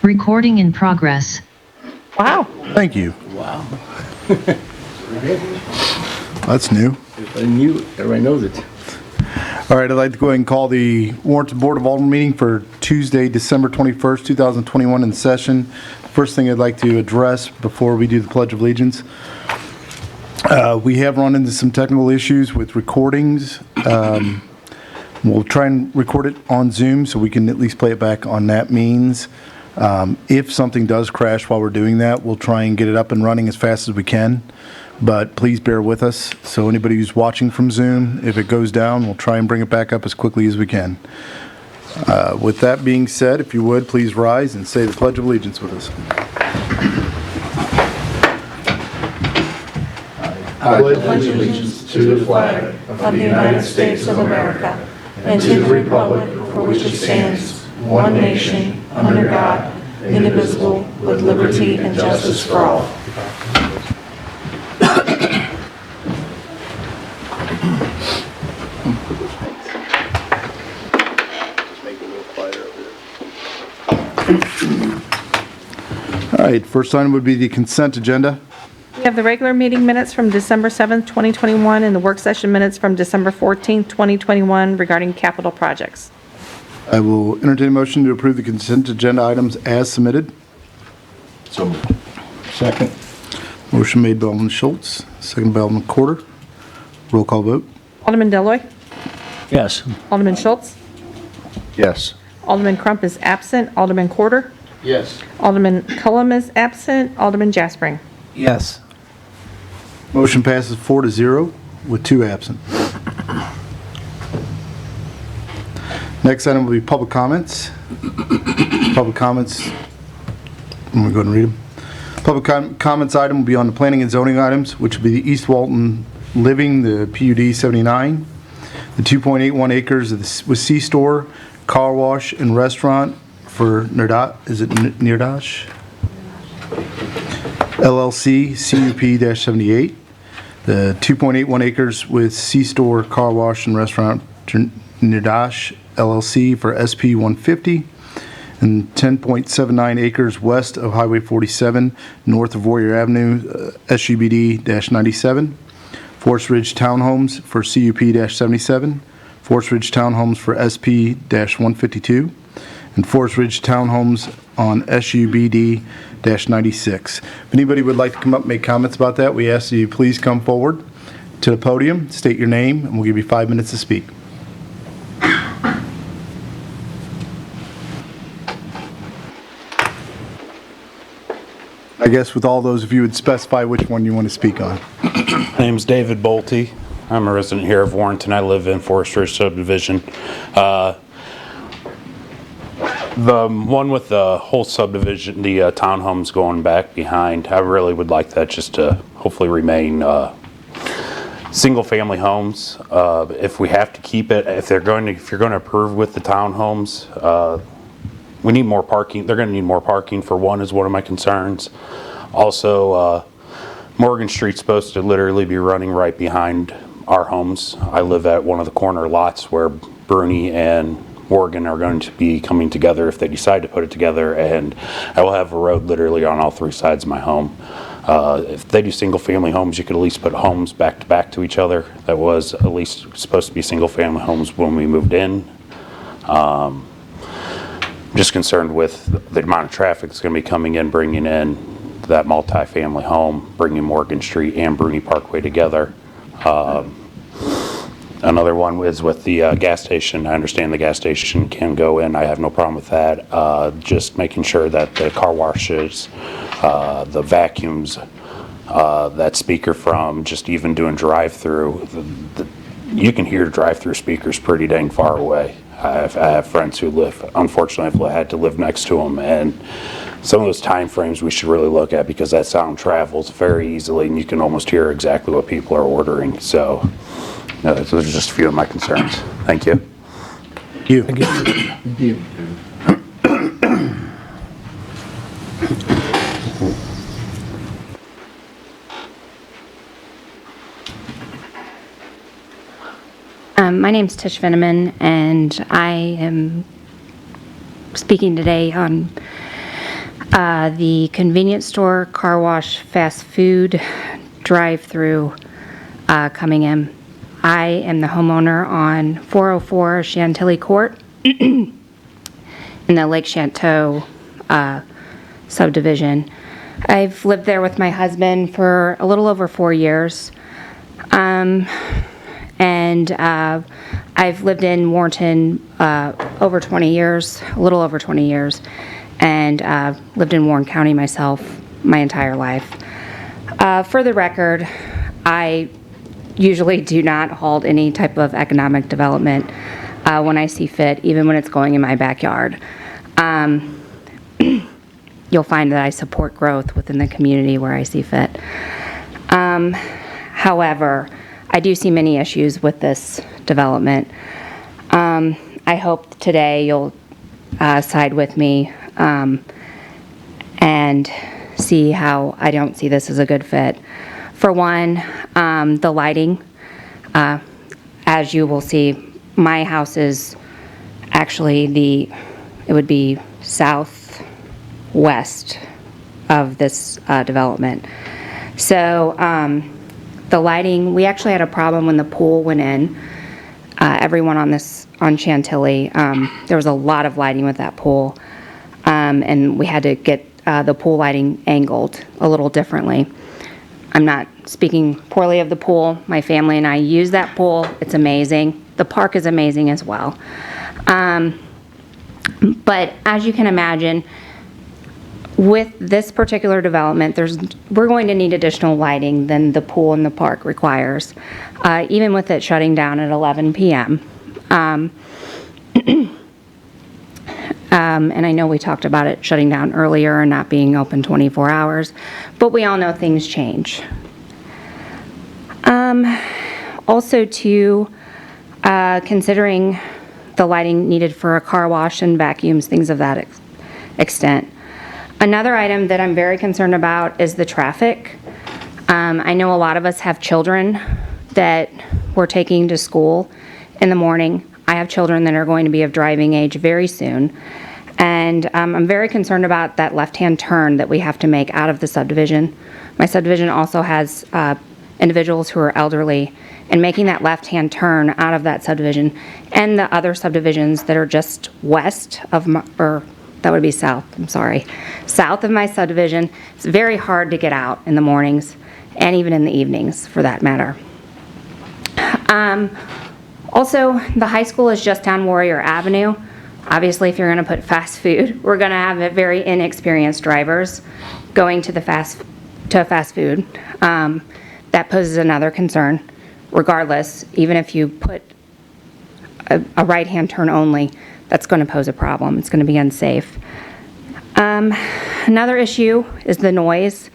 Recording in progress. Wow. Thank you. Wow. That's new. Everybody knows it. All right, I'd like to go ahead and call the Warrenton Board of Alderman meeting for Tuesday, December 21st, 2021 in session. First thing I'd like to address before we do the Pledge of Allegiance. We have run into some technical issues with recordings. We'll try and record it on Zoom so we can at least play it back on that means. If something does crash while we're doing that, we'll try and get it up and running as fast as we can. But please bear with us. So anybody who's watching from Zoom, if it goes down, we'll try and bring it back up as quickly as we can. With that being said, if you would, please rise and say the Pledge of Allegiance with us. I pledge allegiance to the flag of the United States of America and to the republic for which it stands, one nation, under God, indivisible, with liberty and justice for all. All right, first item would be the consent agenda. We have the regular meeting minutes from December 7th, 2021, and the work session minutes from December 14th, 2021 regarding capital projects. I will entertain a motion to approve the consent agenda items as submitted. So, second. Motion made by Alderman Schultz, second by Alderman Corder. Roll call vote. Alderman Deloy, Yes. Alderman Schultz, Yes. Alderman Crump is absent, Alderman Corder, Yes. Alderman Cullum is absent, Alderman Jaspering. Yes. Motion passes 4-0 with 2 absent. Next item will be public comments. Public comments, I'm going to go ahead and read them. Public comments item will be on the planning and zoning items, which will be the East Walton Living, the PUD 79, the 2.81 acres with C-store, car wash, and restaurant for Nirdash? LLC, CUP-78, the 2.81 acres with C-store, car wash, and restaurant Nirdash, LLC for SP 150, and 10.79 acres west of Highway 47, north of Warrior Avenue, SUBD-97, Forest Ridge Townhomes for CUP-77, Forest Ridge Townhomes for SP-152, and Forest Ridge Townhomes on SUBD-96. If anybody would like to come up and make comments about that, we ask that you please come forward to the podium, state your name, and we'll give you 5 minutes to speak. I guess with all those, if you would specify which one you want to speak on. My name's David Bolte. I'm a resident here of Warrenton. I live in Forest Ridge Subdivision. The one with the whole subdivision, the townhomes going back behind, I really would like that just to hopefully remain single-family homes. If we have to keep it, if you're going to approve with the townhomes, we need more parking. They're going to need more parking for one, is one of my concerns. Also, Morgan Street's supposed to literally be running right behind our homes. I live at one of the corner lots where Bruni and Morgan are going to be coming together if they decide to put it together, and I will have a road literally on all 3 sides of my home. If they do single-family homes, you could at least put homes back to back to each other. That was at least supposed to be single-family homes when we moved in. Just concerned with the amount of traffic that's going to be coming in, bringing in that multi-family home, bringing Morgan Street and Bruni Parkway together. Another one is with the gas station. I understand the gas station can go in. I have no problem with that. Just making sure that the car washes, the vacuums, that speaker from just even doing drive-through, you can hear drive-through speakers pretty dang far away. I have friends who unfortunately I've had to live next to them, and some of those time frames we should really look at, because that sound travels very easily and you can almost hear exactly what people are ordering. So those are just a few of my concerns. Thank you. Thank you. Thank you. My name's Tish Veneman, and I am speaking today on The convenience store, car wash, fast food, drive-through coming in. I am the homeowner on 404 Chantilly Court in the Lake Chanteau subdivision. I've lived there with my husband for a little over 4 years. And I've lived in Warrenton over 20 years, a little over 20 years, and lived in Warren County myself my entire life. For the record, I usually do not halt any type of economic development when I see fit, even when it's going in my backyard. You'll find that I support growth within the community where I see fit. However, I do see many issues with this development. I hope today you'll side with me and see how I don't see this as a good fit. For one, the lighting. As you will see, my house is actually it would be southwest of this development. So the lighting, we actually had a problem when the pool went in. Everyone on Chantilly, there was a lot of lighting with that pool, and we had to get the pool lighting angled a little differently. I'm not speaking poorly of the pool. My family and I use that pool. It's amazing. The park is amazing as well. But as you can imagine, with this particular development, we're going to need additional lighting than the pool in the park requires, even with it shutting down at 11 p.m. And I know we talked about it shutting down earlier and not being open 24 hours, but we all know things change. Also, considering the lighting needed for a car wash and vacuums, things of that extent. Another item that I'm very concerned about is the traffic. I know a lot of us have children that we're taking to school in the morning. I have children that are going to be of driving age very soon. And I'm very concerned about that left-hand turn that we have to make out of the subdivision. My subdivision also has individuals who are elderly, and making that left-hand turn out of that subdivision and the other subdivisions that are just west of that would be south, I'm sorry, south of my subdivision. It's very hard to get out in the mornings and even in the evenings for that matter. Also, the high school is just down Warrior Avenue. Obviously, if you're going to put fast food, we're going to have very inexperienced drivers going to fast food. That poses another concern. Regardless, even if you put a right-hand turn only, that's going to pose a problem. It's going to be unsafe. Another issue is the noise.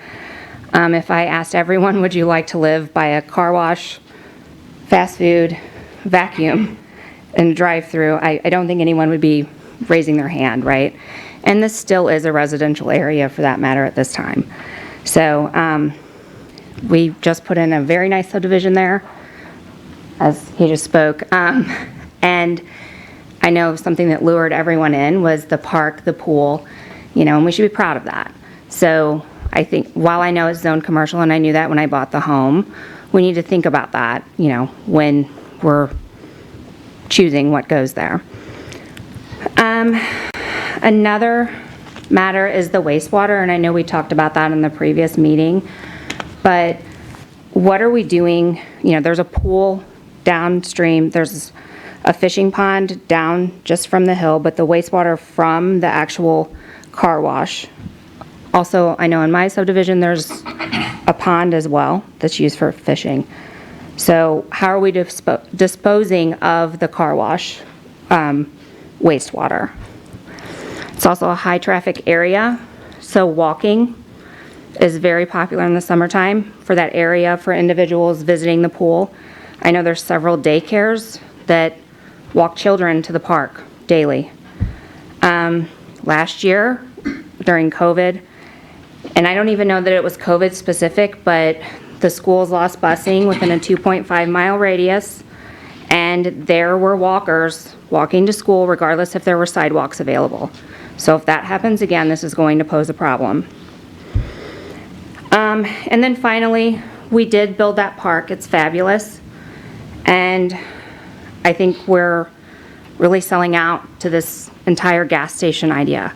If I asked everyone, would you like to live by a car wash, fast food, vacuum, and drive-through, I don't think anyone would be raising their hand, right? And this still is a residential area for that matter at this time. So we just put in a very nice subdivision there, as he just spoke. And I know something that lured everyone in was the park, the pool, and we should be proud of that. So I think while I know it's zoned commercial, and I knew that when I bought the home, we need to think about that, when we're choosing what goes there. Another matter is the wastewater, and I know we talked about that in the previous meeting, but what are we doing? There's a pool downstream, there's a fishing pond down just from the hill, but the wastewater from the actual car wash. Also, I know in my subdivision there's a pond as well that's used for fishing. So how are we disposing of the car wash wastewater? It's also a high traffic area, so walking is very popular in the summertime for that area for individuals visiting the pool. I know there's several daycares that walk children to the park daily. Last year during COVID, and I don't even know that it was COVID specific, but the schools lost busing within a 2.5 mile radius, and there were walkers walking to school regardless if there were sidewalks available. So if that happens again, this is going to pose a problem. And then finally, we did build that park. It's fabulous. And I think we're really selling out to this entire gas station idea.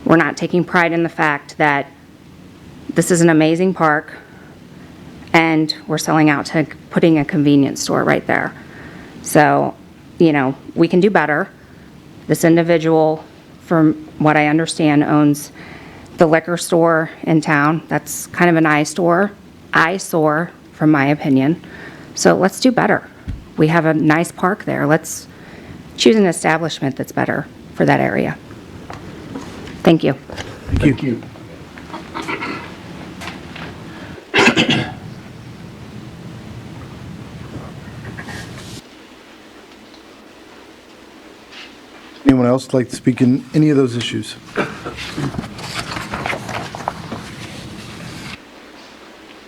We're not taking pride in the fact that this is an amazing park, and we're selling out to putting a convenience store right there. So, you know, we can do better. This individual, from what I understand, owns the liquor store in town. That's kind of an eyesore, from my opinion. So let's do better. We have a nice park there. Let's choose an establishment that's better for that area. Thank you. Thank you. Anyone else like to speak in any of those issues?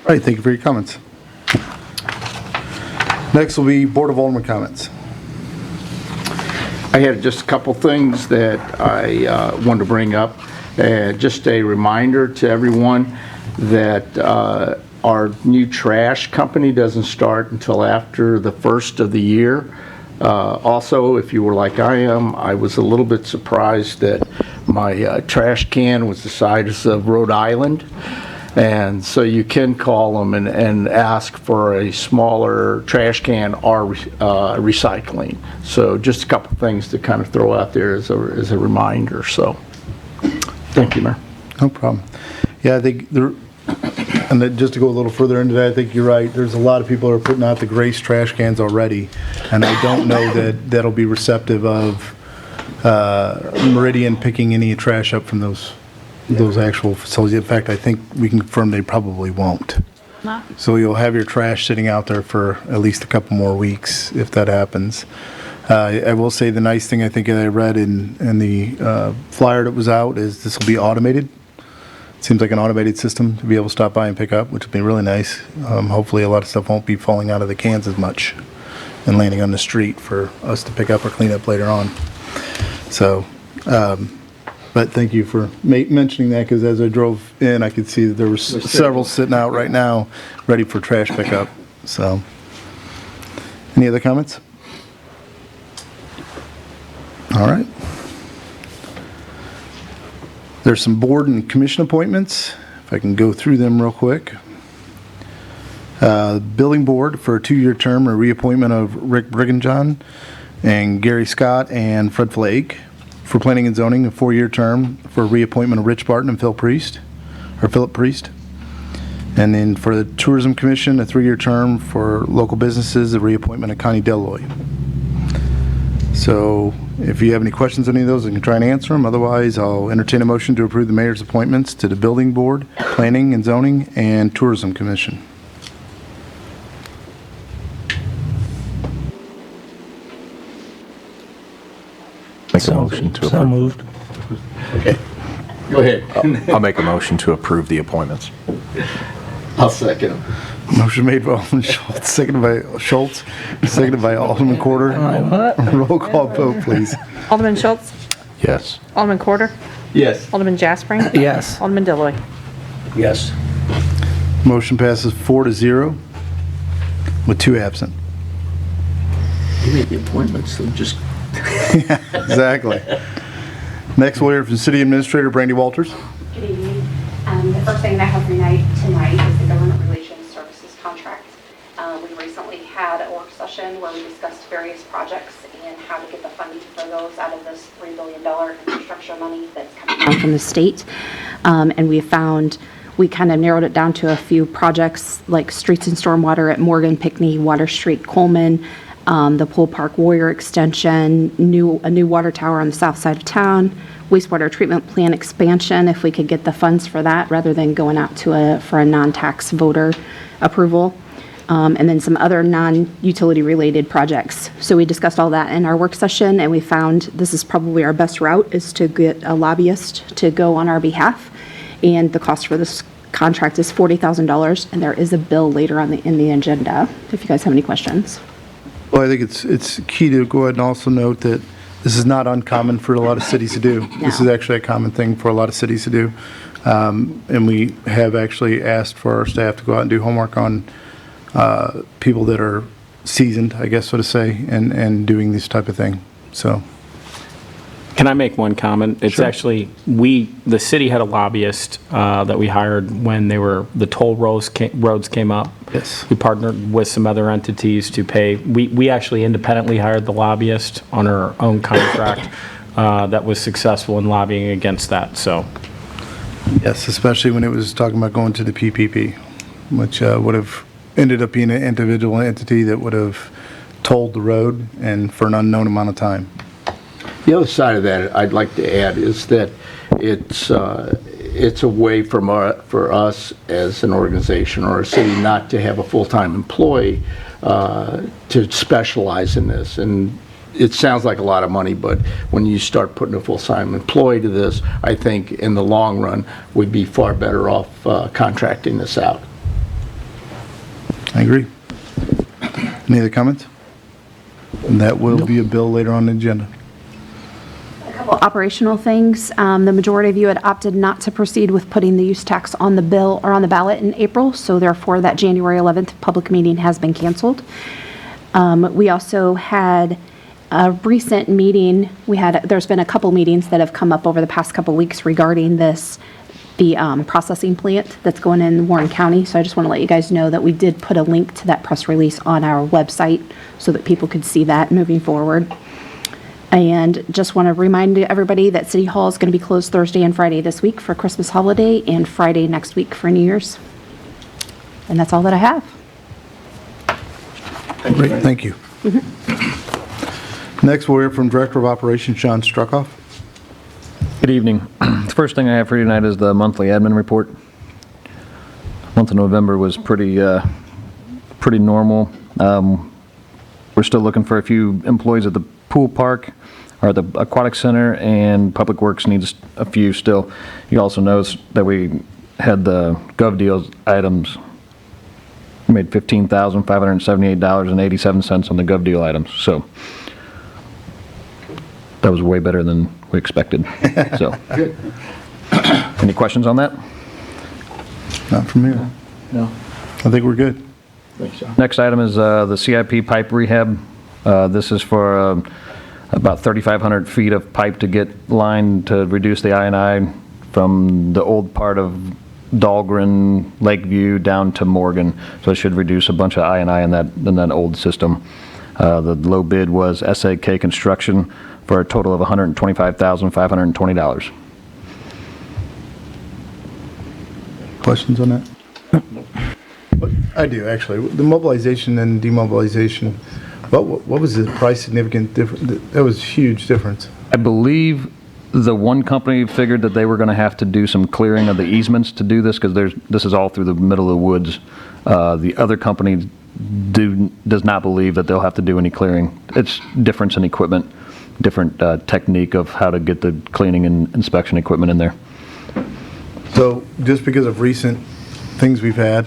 All right, thank you for your comments. Next will be Board of Alderman comments. I had just a couple things that I wanted to bring up. Just a reminder to everyone that our new trash company doesn't start until after the first of the year. Also, if you were like I am, I was a little bit surprised that my trash can was the size of Rhode Island. And so you can call them and ask for a smaller trash can or recycling. So just a couple things to kind of throw out there as a reminder. So thank you, Mayor. No problem. Yeah, I think and then just to go a little further into that, I think you're right. There's a lot of people who are putting out the Grace trash cans already, and I don't know that that'll be receptive of Meridian picking any trash up from those actual facilities. In fact, I think we can confirm they probably won't. So you'll have your trash sitting out there for at least a couple more weeks if that happens. I will say the nice thing I think that I read in the flyer that was out is this will be automated. Seems like an automated system to be able to stop by and pick up, which would be really nice. Hopefully a lot of stuff won't be falling out of the cans as much and landing on the street for us to pick up or clean up later on. So, but thank you for mentioning that, because as I drove in, I could see that there were several sitting out right now ready for trash pickup. So, any other comments? All right. There's some board and commission appointments, if I can go through them real quick. Building Board for a 2-year term, a reappointment of Rick Brigginjohn and Gary Scott and Fred Flake. For Planning and Zoning, a 4-year term for reappointment of Rich Barton and Philip Priest. And then for the Tourism Commission, a 3-year term for local businesses, a reappointment of Connie Deloy. So if you have any questions on any of those, I can try and answer them. Otherwise, I'll entertain a motion to approve the mayor's appointments to the Building Board, Planning and Zoning, and Tourism Commission. Make a motion to So approve. moved. Okay, go ahead. I'll make a motion to approve the appointments. I'll second them. Motion made by Alderman Schultz, seconded by Alderman Quarter. Roll call vote, please. Alderman Schultz? Yes. Alderman Quarter? Yes. Alderman Jaspering? Yes. Alderman Deloy. Yes. Motion passes 4-0 with 2 absent. You made the appointments, so just. Exactly. Next, we'll hear from City Administrator Brandy Walters. Good evening. The first thing I have tonight is the Government Relations Services contract. We recently had a work session where we discussed various projects and how to get the funding for those out of this $3 billion infrastructure money that's coming out from the state. And we kind of narrowed it down to a few projects like streets and stormwater at Morgan, Pinckney, Water Street, Coleman, the Pool Park Warrior Extension, a new water tower on the south side of town, wastewater treatment plant expansion, if we could get the funds for that rather than going out for a non-tax voter approval, and then some other non-utility related projects. So we discussed all that in our work session, and we found this is probably our best route, is to get a lobbyist to go on our behalf. And the cost for this contract is $40,000, and there is a bill later on in the agenda if you guys have any questions. Well, I think it's key to go ahead and also note that This is not uncommon for a lot of cities to do. This is actually a common thing for a lot of cities to do. And we have actually asked for our staff to go out and do homework on people that are seasoned, I guess, so to say, and doing this type of thing. So, Can I make one comment? It's Sure. actually, the city had a lobbyist that we hired when the toll roads came up. yes. We partnered with some other entities to pay. We actually independently hired the lobbyist on our own contract that was successful in lobbying against that, so. Yes, especially when it was talking about going to the PPP, which would have ended up being an individual entity that would have tolled the road and for an unknown amount of time. The other side of that I'd like to add is that it's a way for us as an organization or a city not to have a full-time employee to specialize in this. And it sounds like a lot of money, but when you start putting a full-time employee to this, I think in the long run, we'd be far better off contracting this out. I agree. Any other comments? And that will be a bill later on the agenda. Couple operational things. The majority of you had opted not to proceed with putting the use tax on the bill or on the ballot in April, so therefore that January 11th public meeting has been canceled. We also had a recent meeting. There's been a couple meetings that have come up over the past couple weeks regarding the processing plant that's going in Warren County. So I just want to let you guys know that we did put a link to that press release on our website so that people could see that moving forward. And just want to remind everybody that City Hall is going to be closed Thursday and Friday this week for Christmas holiday and Friday next week for New Year's. And that's all that I have. Great, thank you. Next, we'll hear from Director of Operations, Sean Struckoff. Good evening. The first thing I have for you tonight is the monthly admin report. Month of November was pretty normal. We're still looking for a few employees at the pool park or the aquatic center, and Public Works needs a few still. You also notice that we had the gov deals items. We made $15,578.87 on the gov deal items, so that was way better than we expected. So, Good. any questions on that? Not from here. No. I think we're good. Thanks, John. Next item is the CIP pipe rehab. This is for about 3,500 feet of pipe to get lined to reduce the I&I from the old part of Dahlgren, Lakeview down to Morgan. So it should reduce a bunch of I&I in that old system. The low bid was SAK Construction for a total of $125,520. Questions on that? I do, actually. The mobilization and demobilization, what was the price significant difference? That was a huge difference. I believe the one company figured that they were going to have to do some clearing of the easements to do this, because this is all through the middle of the woods. The other company does not believe that they'll have to do any clearing. It's difference in equipment, different technique of how to get the cleaning and inspection equipment in there. So just because of recent things we've had,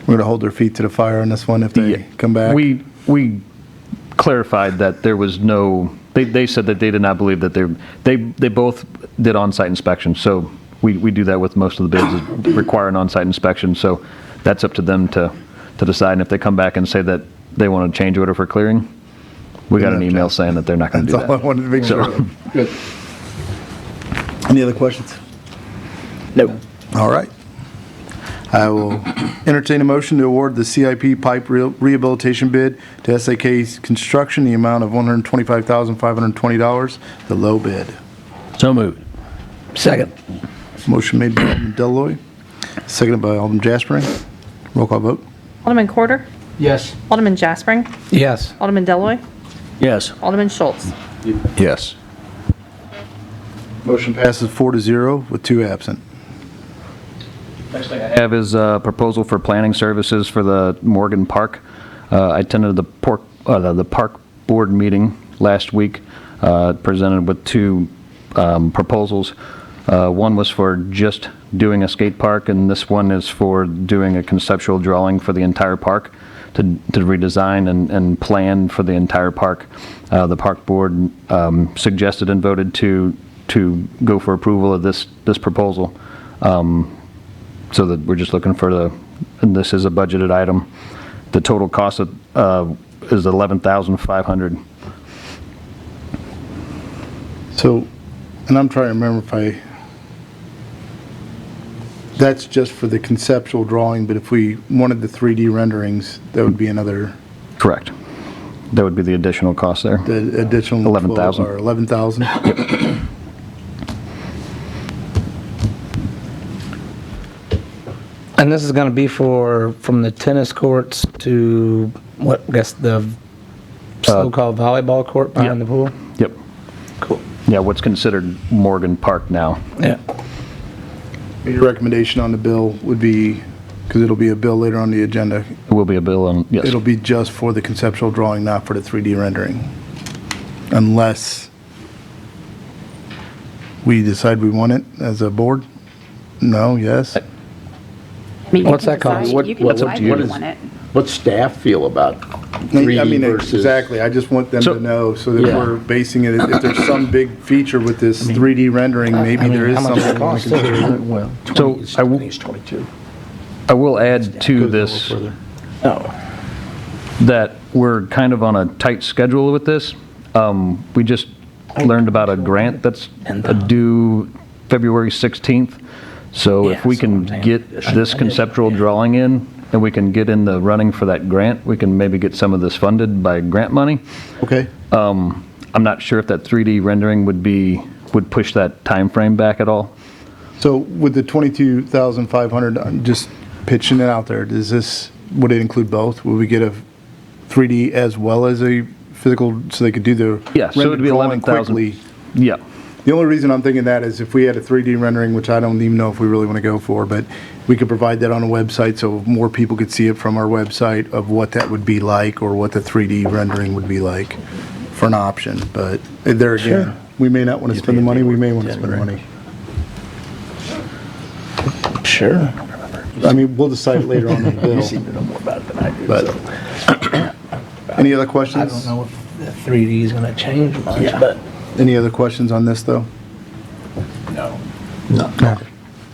we're going to hold their feet to the fire on this one if they come back? We clarified that there was no, they said that they did not believe that they both did on-site inspections. So we do that with most of the bids, require an on-site inspection. So that's up to them to decide. And if they come back and say that they want a change order for clearing, we got an email saying that they're not going to do that. That's all I wanted to make sure of. Good. Any other questions? No. All right. I will entertain a motion to award the CIP pipe rehabilitation bid to SAK Construction, the amount of $125,520, the low bid. So moved. Second. Motion made by Alderman Deloy, seconded by Alderman Jaspering. Roll call vote. Alderman Corder? Yes. Alderman Jaspering? Yes. Alderman Deloy, Yes. Alderman Schultz? Yes. Motion passes 4-0 with 2 absent. Next thing I have is a proposal for planning services for the Morgan Park. I attended the park board meeting last week, presented with 2 proposals. One was for just doing a skate park, and this one is for doing a conceptual drawing for the entire park to redesign and plan for the entire park. The park board suggested and voted to go for approval of this proposal. So that we're just looking for and this is a budgeted item. The total cost is $11,500. So, and I'm trying to remember that's just for the conceptual drawing, but if we wanted the 3D renderings, that would be another, Correct. That would be the additional cost there. the additional 11,000. Or 11,000? And this is going to be from the tennis courts to, I guess the so-called volleyball court behind the pool? Yep. Cool. Yeah, what's considered Morgan Park now. Yeah. Your recommendation on the bill would be, because it'll be a bill later on the agenda, It will be a bill on, yes. it'll be just for the conceptual drawing, not for the 3D rendering. Unless we decide we want it as a board? No, yes? I mean, you What's can that cost? decide- You can What's up decide to you? if you want it. What staff feel about I 3D mean, versus? exactly, I just want them So- to know, so that Yeah. we're basing it, if there's some big feature with this 3D rendering, maybe there is how much something. it costs? we can do. Well, So I will- 22. I will add to this Oh. that we're kind of on a tight schedule with this. We just learned about a grant that's due February 16th. So if we can get this conceptual drawing in, and we can get in the running for that grant, we can maybe get some of this funded by grant money. Okay, I'm not sure if that 3D rendering would push that time frame back at all. so with the 22,500, I'm just pitching it out there, would it include both? Would we get a 3D as well as a physical, so they could do the Yeah, so it'd be render drawing 11,000. quickly? Yeah. The only reason I'm thinking that is if we had a 3D rendering, which I don't even know if we really want to go for, but we could provide that on a website so more people could see it from our website of what that would be like or what the 3D rendering would be like for an option. But there again, we may not want to spend the money, we may want to spend the money. Sure. I mean, we'll decide later on in the bill. You seem to know more about it than I do. But, any other questions? I don't know if the 3D is going to change much, but. Any other questions on this, though? No.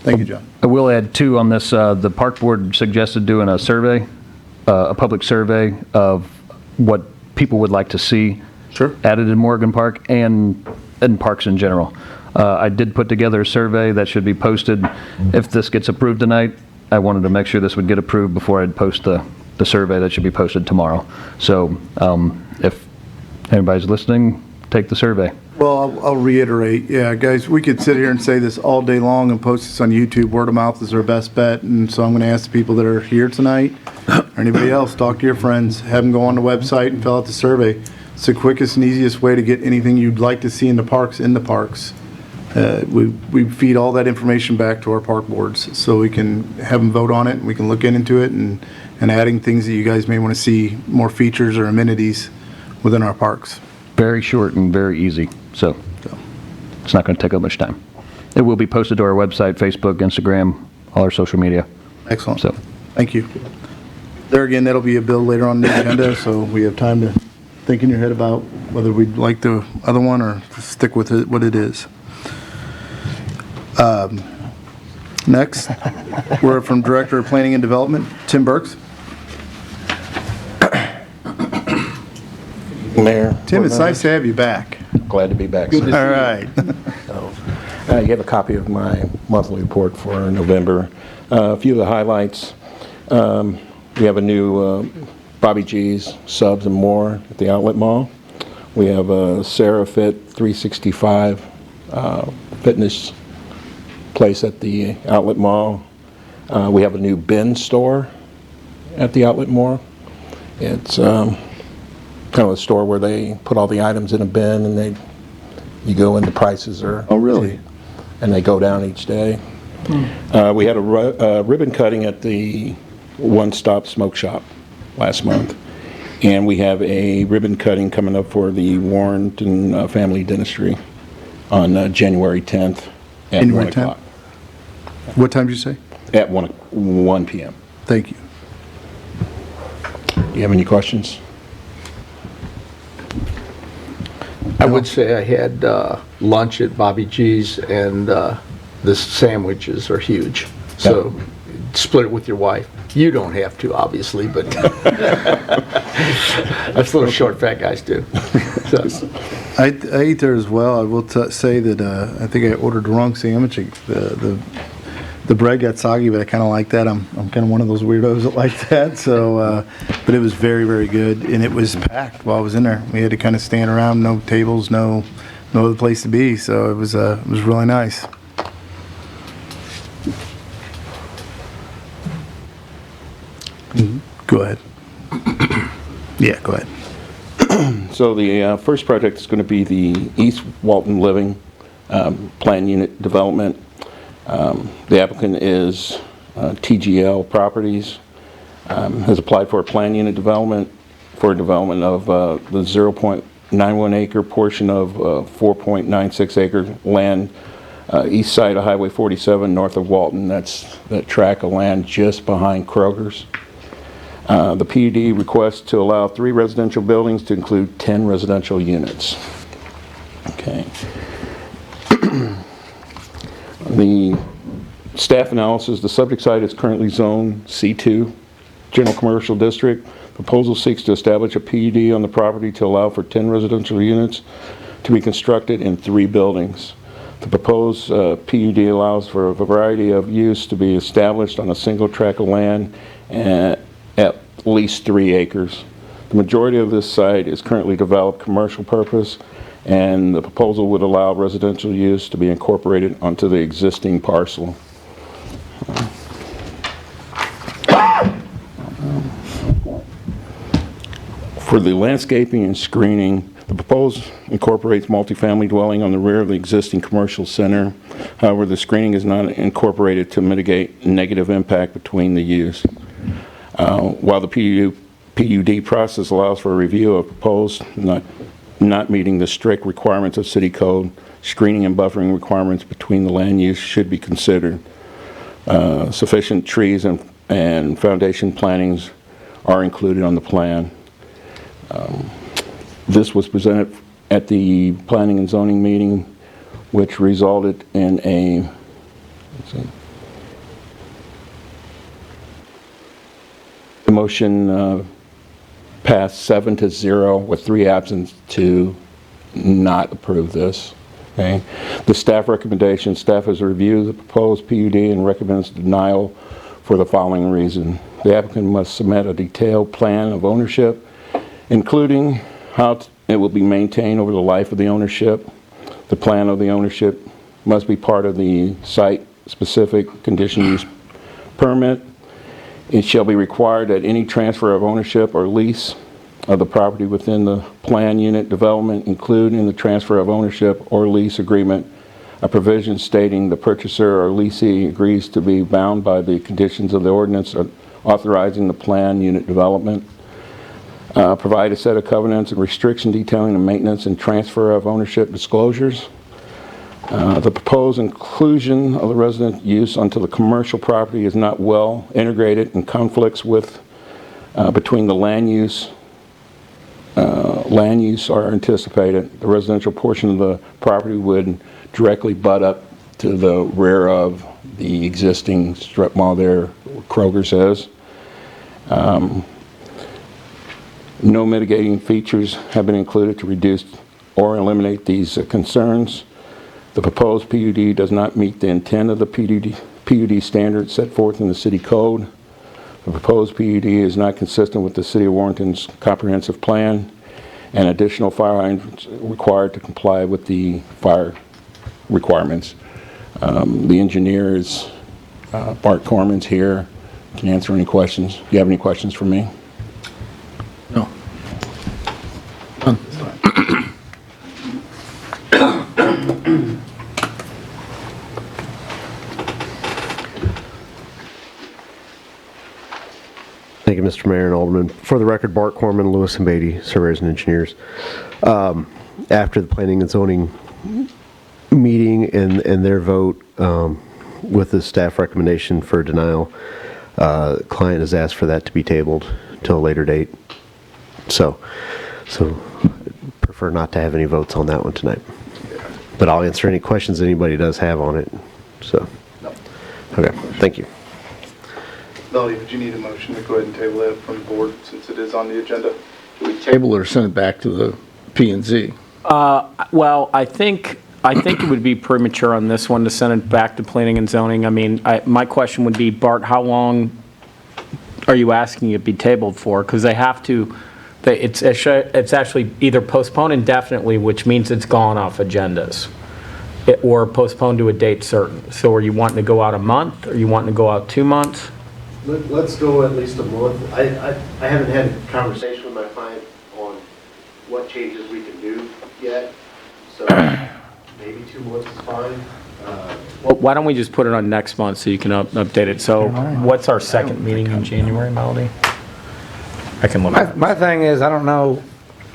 Thank you, John. I will add too on this, the park board suggested doing a survey, a public survey of what people would like to see Sure. added in Morgan Park and parks in general. I did put together a survey that should be posted. If this gets approved tonight, I wanted to make sure this would get approved before I'd post the survey that should be posted tomorrow. So if anybody's listening, take the survey. Well, I'll reiterate, yeah, guys, we could sit here and say this all day long and post this on YouTube. Word of mouth is our best bet, and so I'm going to ask the people that are here tonight, or anybody else, talk to your friends, have them go on the website and fill out the survey. It's the quickest and easiest way to get anything you'd like to see in the parks. We feed all that information back to our park boards, so we can have them vote on it, and we can look into it, and adding things that you guys may want to see, more features or amenities within our parks. Very short and very easy, so it's not going to take up much time. It will be posted to our website, Facebook, Instagram, all our social media. Excellent. So, Thank you. There again, that'll be a bill later on the agenda, so we have time to think in your head about whether we'd like the other one or stick with it, what it is. Next, we're from Director of Planning and Development, Tim Burks. Mayor. Tim, it's nice to have you back. Glad to be back. All right. You have a copy of my monthly report for November. A few of the highlights. We have a new Bobby G's Subs and More at the Outlet Mall. We have a Sarah Fit 365 fitness place at the Outlet Mall. We have a new bin store at the Outlet Mall. It's kind of a store where they put all the items in a bin and you go in, the prices are. Oh, really? And they go down each day. We had a ribbon cutting at the One Stop Smoke Shop last month. And we have a ribbon cutting coming up for the Warrenton Family Dentistry on January 10th at Any 1 more time? o'clock. What time did you say? At 1 p.m. Thank you. Do you have any questions? I would say I had lunch at Bobby G's, and the sandwiches are huge. So split it with your wife. You don't have to, obviously, but that's what short, fat guys do. So. I ate there as well. I will say that I think I ordered the wrong sandwich. The bread got soggy, but I kind of like that. I'm kind of one of those weirdos that like that. So, but it was very, very good, and it was packed while I was in there. We had to kind of stand around, no tables, no other place to be. So it was really nice. Go ahead. Yeah, go ahead. So the first project is going to be the East Walton Living Plan Unit Development. The applicant is TGL Properties, has applied for a plan unit development for development of the 0.91 acre portion of 4.96 acre land east side of Highway 47 north of Walton. That's that tract of land just behind Kroger's. The PUD requests to allow 3 residential buildings to include 10 residential units. Okay. The staff analysis, the subject site is currently zone C2, General Commercial District. Proposal seeks to establish a PUD on the property to allow for 10 residential units to be constructed in 3 buildings. The proposed PUD allows for a variety of use to be established on a single tract of land at least 3 acres. The majority of this site is currently developed commercial purpose, and the proposal would allow residential use to be incorporated onto the existing parcel. For the landscaping and screening, the proposal incorporates multifamily dwelling on the rear of the existing commercial center. However, the screening is not incorporated to mitigate negative impact between the use. While the PUD process allows for a review of proposed not meeting the strict requirements of city code, screening and buffering requirements between the land use should be considered. Sufficient trees and foundation plantings are included on the plan. This was presented at the planning and zoning meeting, which resulted in a motion passed 7-0 with 3 absent to not approve this. Okay. The staff recommendation, staff has reviewed the proposed PUD and recommends denial for the following reason. The applicant must submit a detailed plan of ownership, including how it will be maintained over the life of the ownership. The plan of the ownership must be part of the site-specific conditional use permit. It shall be required that any transfer of ownership or lease of the property within the plan unit development include in the transfer of ownership or lease agreement a provision stating the purchaser or leasee agrees to be bound by the conditions of the ordinance authorizing the plan unit development. Provide a set of covenants and restriction detailing the maintenance and transfer of ownership disclosures. The proposed inclusion of the resident use onto the commercial property is not well integrated and conflicts with between the land use are anticipated. The residential portion of the property would directly butt up to the rear of the existing strip mall there, Kroger's is. No mitigating features have been included to reduce or eliminate these concerns. The proposed PUD does not meet the intent of the PUD standards set forth in the city code. The proposed PUD is not consistent with the City of Warrenton's comprehensive plan, and additional fire hydrants required to comply with the fire requirements. The engineer is Bart Corman's here, can answer any questions. Do you have any questions for me? No. Thank you, Mr. Mayor and Alderman. For the record, Bart Corman, Lewis and Beatty, surveyors and engineers. After the planning and zoning meeting and their vote with the staff recommendation for denial, client has asked for that to be tabled till a later date. So prefer not to have any votes on that one tonight. But I'll answer any questions anybody does have on it. So, okay, thank you. Melody, would you need a motion to go ahead and table that from the board since it is on the agenda? Table or send it back to the P and Z? Well, I think it would be premature on this one to send it back to planning and zoning. I mean, my question would be, Bart, how long are you asking it be tabled for? Because they have to, it's actually either postponed indefinitely, which means it's gone off agendas, or postponed to a date certain. So are you wanting to go out a month, or are you wanting to go out 2 months? Let's go at least a month. I haven't had a conversation with my client on what changes we can do yet, so maybe 2 months is fine. Well, why don't we just put it on next month so you can update it? So what's our second meeting in January, Melody? I can look at it. My thing is, I don't know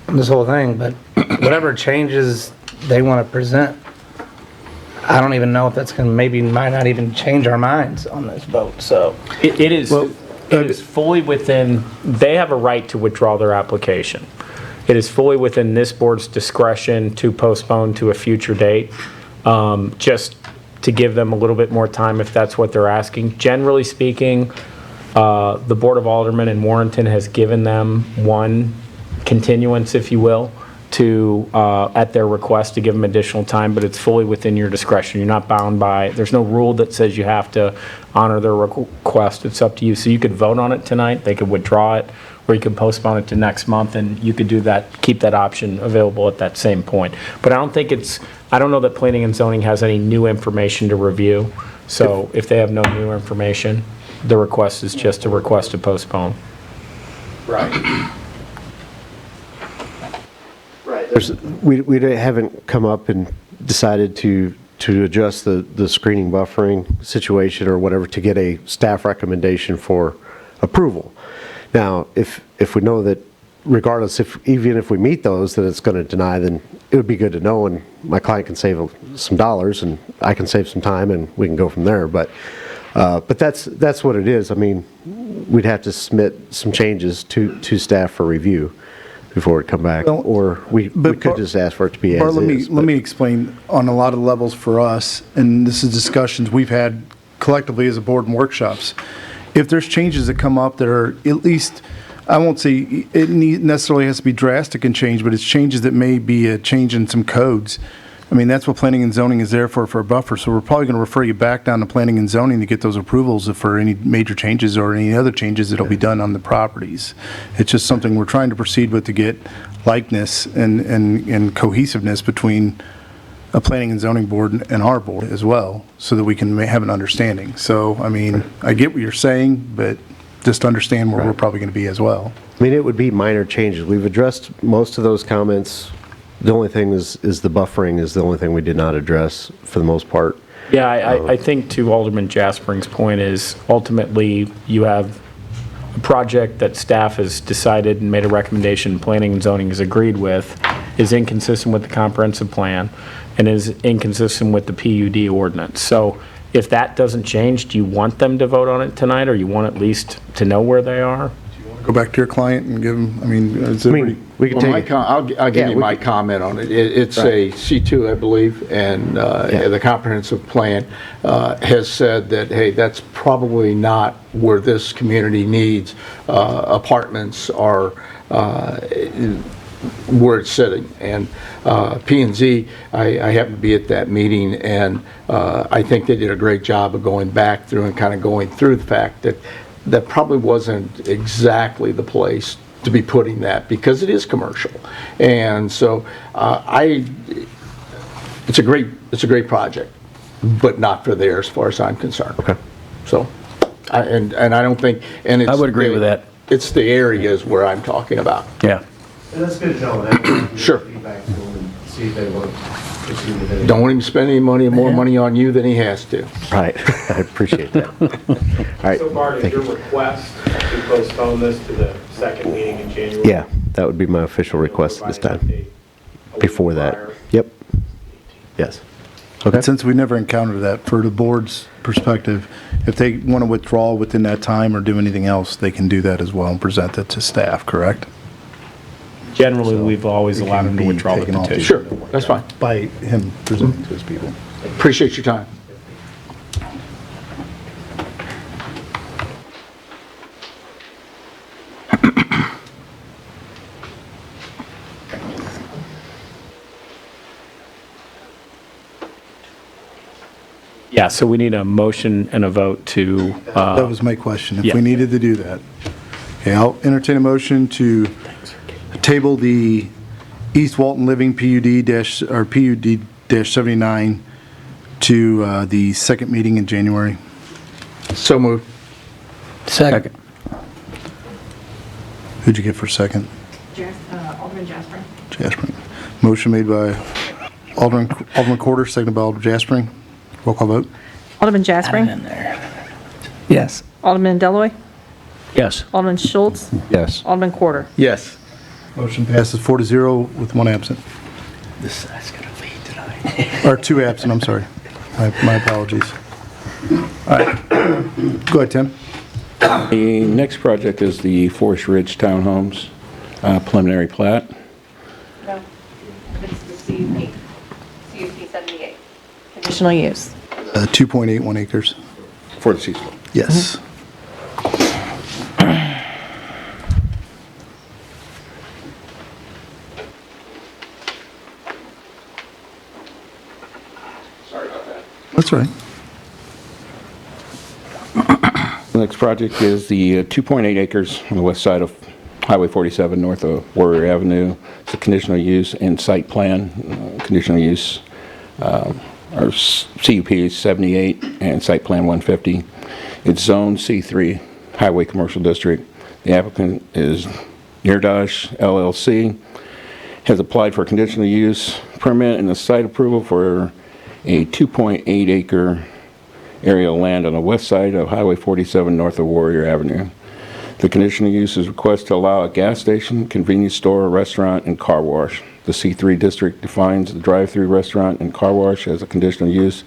this whole thing, but whatever changes they want to present, I don't even know if that's going to might not even change our minds on this vote, so. It is fully within, they have a right to withdraw their application. It is fully within this board's discretion to postpone to a future date, just to give them a little bit more time if that's what they're asking. Generally speaking, the Board of Aldermen in Warrenton has given them one continuance, if you will, to, at their request, to give them additional time, but it's fully within your discretion. You're not bound by, there's no rule that says you have to honor their request. It's up to you. So you could vote on it tonight, they could withdraw it, or you could postpone it to next month, and you could do that, keep that option available at that same point. But I don't know that planning and zoning has any new information to review. So if they have no new information, the request is just a request to postpone. Right. We haven't come up and decided to adjust the screening buffering situation or whatever to get a staff recommendation for approval. Now, if we know that regardless, even if we meet those, that it's going to deny, then it would be good to know, and my client can save some dollars and I can save some time and we can go from there. But that's what it is. I mean, we'd have to submit some changes to staff for review before it come back, or we could just ask for it to be as is. Let me explain on a lot of levels for us, and this is discussions we've had collectively as a board and workshops. If there's changes that come up that are at least, I won't say it necessarily has to be drastic in change, but it's changes that may be a change in some codes. I mean, that's what planning and zoning is there for a buffer. So we're probably going to refer you back down to planning and zoning to get those approvals for any major changes or any other changes that'll be done on the properties. It's just something we're trying to proceed with to get likeness and cohesiveness between a planning and zoning board and our board as well, so that we can have an understanding. So, I mean, I get what you're saying, but just understand where we're probably going to be as well. I mean, it would be minor changes. We've addressed most of those comments. The only thing is the buffering is the only thing we did not address for the most part. Yeah, I think to Alderman Jaspering's point is ultimately you have a project that staff has decided and made a recommendation, planning and zoning has agreed with, is inconsistent with the comprehensive plan and is inconsistent with the PUD ordinance. So if that doesn't change, do you want them to vote on it tonight, or you want at least to know where they are? Go back to your client and give them, I mean, we can take I'll give you my comment on it. It's a C2, I believe, and the comprehensive plan has said that, hey, that's probably not where this community needs apartments or where it's sitting. And P&Z, I happened to be at that meeting, and I think they did a great job of going back through and kind of going through the fact that that probably wasn't exactly the place to be putting that, because it is commercial. And so it's a great project, but not for there as far as I'm concerned. Okay. So, I don't think, and it's, I would agree with that. It's the areas where I'm talking about. Yeah. And that's good to know. Sure. Feedback to them and see if they want to proceed with it. Don't want him to spend any more money on you than he has to. Right. I appreciate that. All right. So Bart, is your request to postpone this to the second meeting in January? Yeah, that would be my official request at this time. Before that. Yep. Yes. But since we never encountered that, for the board's perspective, if they want to withdraw within that time or do anything else, they can do that as well and present it to staff, correct? Generally, we've always allowed them to withdraw the petition. Sure, that's fine. By him presenting to his people. Appreciate your time. Yeah, so we need a motion and a vote to, That was my question, if yeah. we needed to do that. Okay, I'll entertain a motion to table the East Walton Living PUD-79 to the second meeting in January. So moved. Second. Who'd you get for second? Alderman Jasper. Jaspering. Motion made by Alderman Corder, seconded by Alderman Jaspering. Roll call vote. Alderman Jaspering. Yes. Alderman Deloy, Yes. Alderman Schultz, Yes. Alderman Quarter. Yes. Motion passes 4-0 with one absent. This side's gonna lead tonight. Or two absent, I'm sorry. My apologies. All right. Go ahead, Tim. The next project is the Forest Ridge Townhomes preliminary plat. No, it's the CUP, CUP 78. Conditional use. 2.81 acres. For the Cecil. Yes. Sorry about that. That's all right. The next project is the 2.8 acres on the west side of Highway 47 north of Warrior Avenue. It's a conditional use and site plan. Conditional use, or CUP 78 and site plan 150. It's zone C3, Highway Commercial District. The applicant is Neardash LLC, has applied for a conditional use permit and a site approval for a 2.8 acre area of land on the west side of Highway 47 north of Warrior Avenue. The conditional use is request to allow a gas station, convenience store, restaurant, and car wash. The C3 district defines the drive-through restaurant and car wash as a conditional use.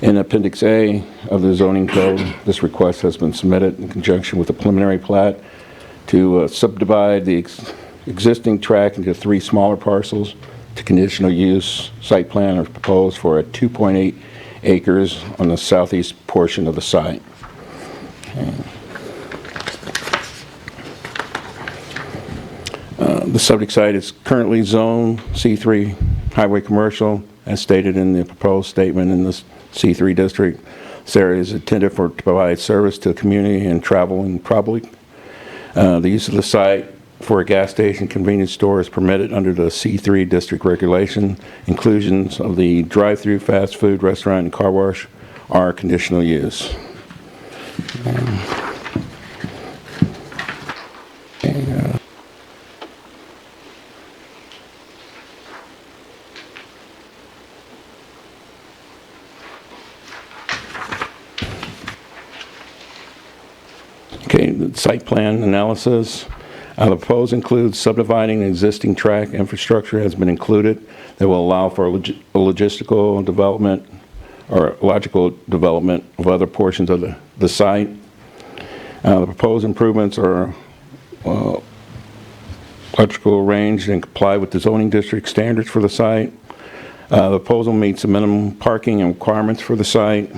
In Appendix A of the zoning code, this request has been submitted in conjunction with the preliminary plat to subdivide the existing tract into 3 smaller parcels to conditional use. Site plan is proposed for a 2.8 acres on the southeast portion of the site. The subject site is currently zone C3 highway commercial, as stated in the proposed statement in this C3 district. This area is intended to provide service to the community and travel and public. The use of the site for a gas station convenience store is permitted under the C3 district regulation. Inclusions of the drive-through fast food restaurant and car wash are conditional use. Okay, the site plan analysis. The proposed includes subdividing existing tract infrastructure has been included that will allow for a logistical development or logical development of other portions of the site. The proposed improvements are electrical arranged and comply with the zoning district standards for the site. The proposal meets the minimum parking and requirements for the site.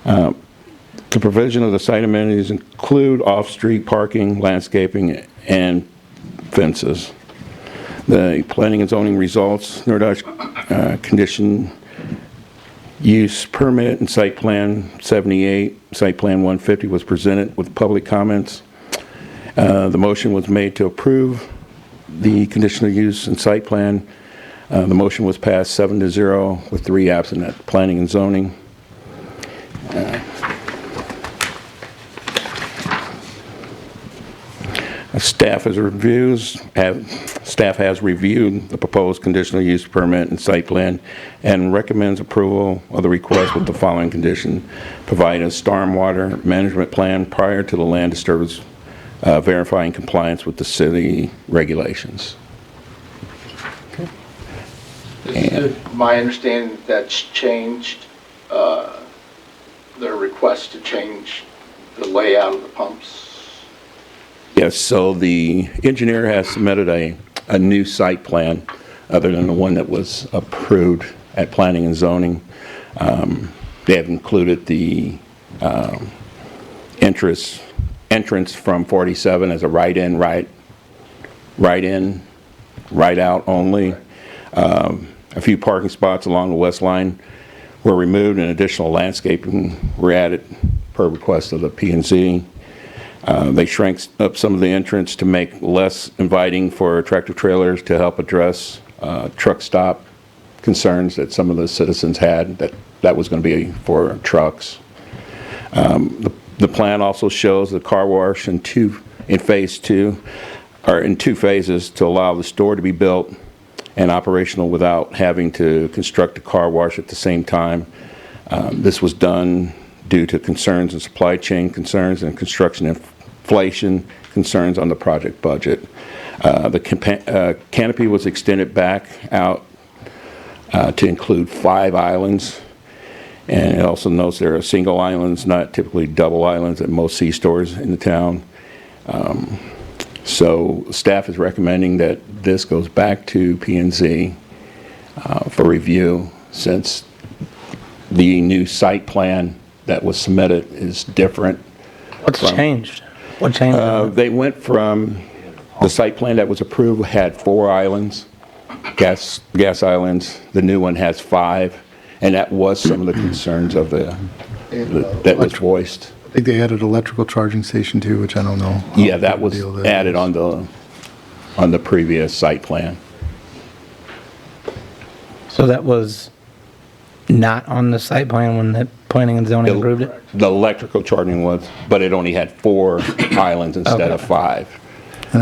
The provision of the site amenities include off-street parking, landscaping, and fences. The planning and zoning results, Neardash condition use permit and site plan 78, site plan 150 was presented with public comments. The motion was made to approve the conditional use and site plan. The motion was passed 7-0 with 3 absent at planning and zoning. Staff has reviewed the proposed conditional use permit and site plan and recommends approval of the request with the following condition. Provide a stormwater management plan prior to the land disturbance, verifying compliance with the city regulations. Is it my understanding that that's changed, their request to change the layout of the pumps? Yes, so the engineer has submitted a new site plan, other than the one that was approved at Planning and Zoning. They have included the entrance from 47 as a right-in, right-out only. A few parking spots along the west line were removed, and additional landscaping were added per request of the P&Z. They shrank up some of the entrance to make less inviting for tractor trailers to help address truck stop concerns that some of the citizens had, that was going to be for trucks. The plan also shows the car wash in phase 2, or in 2 phases, to allow the store to be built and operational without having to construct a car wash at the same time. This was done due to concerns and supply chain concerns and construction inflation concerns on the project budget. The canopy was extended back out to include 5 islands. And it also notes there are single islands, not typically double islands at most C-stores in the town. So staff is recommending that this goes back to P&Z for review, since the new site plan that was submitted is different. What's changed? What changed? They went from the site plan that was approved had 4 islands, gas islands. The new one has 5. And that was some of the concerns of that was voiced. I think they added electrical charging station too, which I don't know. Yeah, that was added on the previous site plan. So that was not on the site plan when the planning and zoning approved it? The electrical charging was, but it only had 4 islands instead of 5.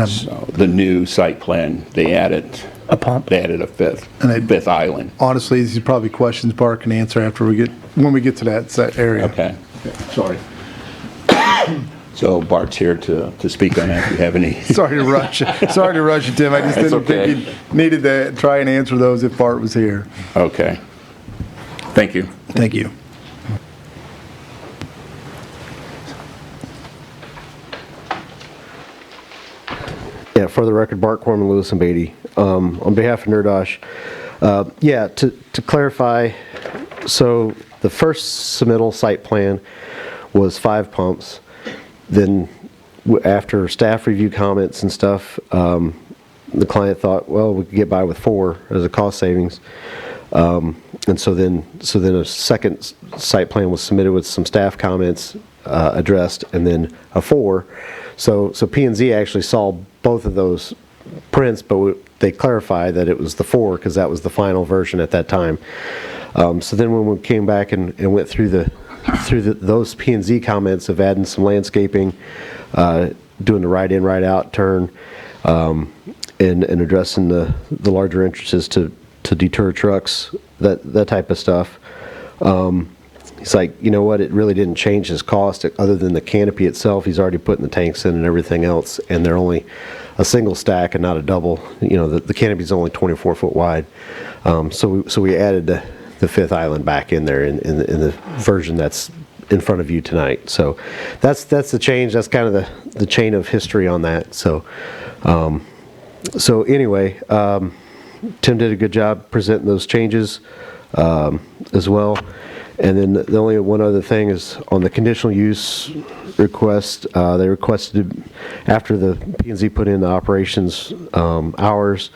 So the new site plan, they added a pump. They added a fifth island. Honestly, these are probably questions Bart can answer when we get to that area. Okay. Sorry. So Bart's here to speak on that if you have any. Sorry to rush you, Tim. I just didn't think you needed to try and answer those if Bart was here. Okay. Thank you. Thank you. Yeah, for the record, Bart Corman, Lewis and Beatty. On behalf of Nerdosh, to clarify, so the first submittal site plan was 5 pumps. Then after staff review comments and stuff, the client thought, well, we could get by with 4 as a cost savings. And so then a second site plan was submitted with some staff comments addressed, and then a 4. So P&Z actually saw both of those prints, but they clarified that it was the 4 because that was the final version at that time. So then when we came back and went through those P&Z comments of adding some landscaping, doing the right in, right out turn, and addressing the larger entrances to deter trucks, that type of stuff. He's like, you know what, it really didn't change his cost other than the canopy itself. He's already putting the tanks in and everything else, and they're only a single stack and not a double. You know, the canopy's only 24 foot wide. So we added the 5th island back in there in the version that's in front of you tonight. So that's the change. That's kind of the chain of history on that. So anyway, Tim did a good job presenting those changes as well. And then the only one other thing is on the conditional use request, they requested after the P&Z put in the operations hours,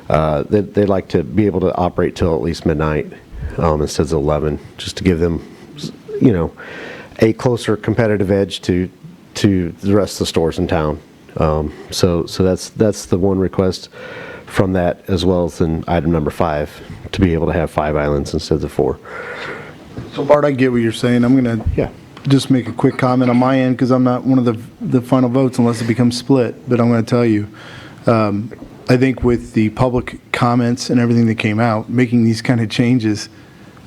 they'd like to be able to operate till at least midnight instead of 11, just to give them, you know, a closer competitive edge to the rest of the stores in town. So that's the one request from that, as well as in item number 5, to be able to have 5 islands instead of 4. So Bart, I get what you're saying. I'm going to just make a quick comment on my end because I'm not one of the final votes unless it becomes split. But I'm going to tell you, I think with the public comments and everything that came out, making these kind of changes,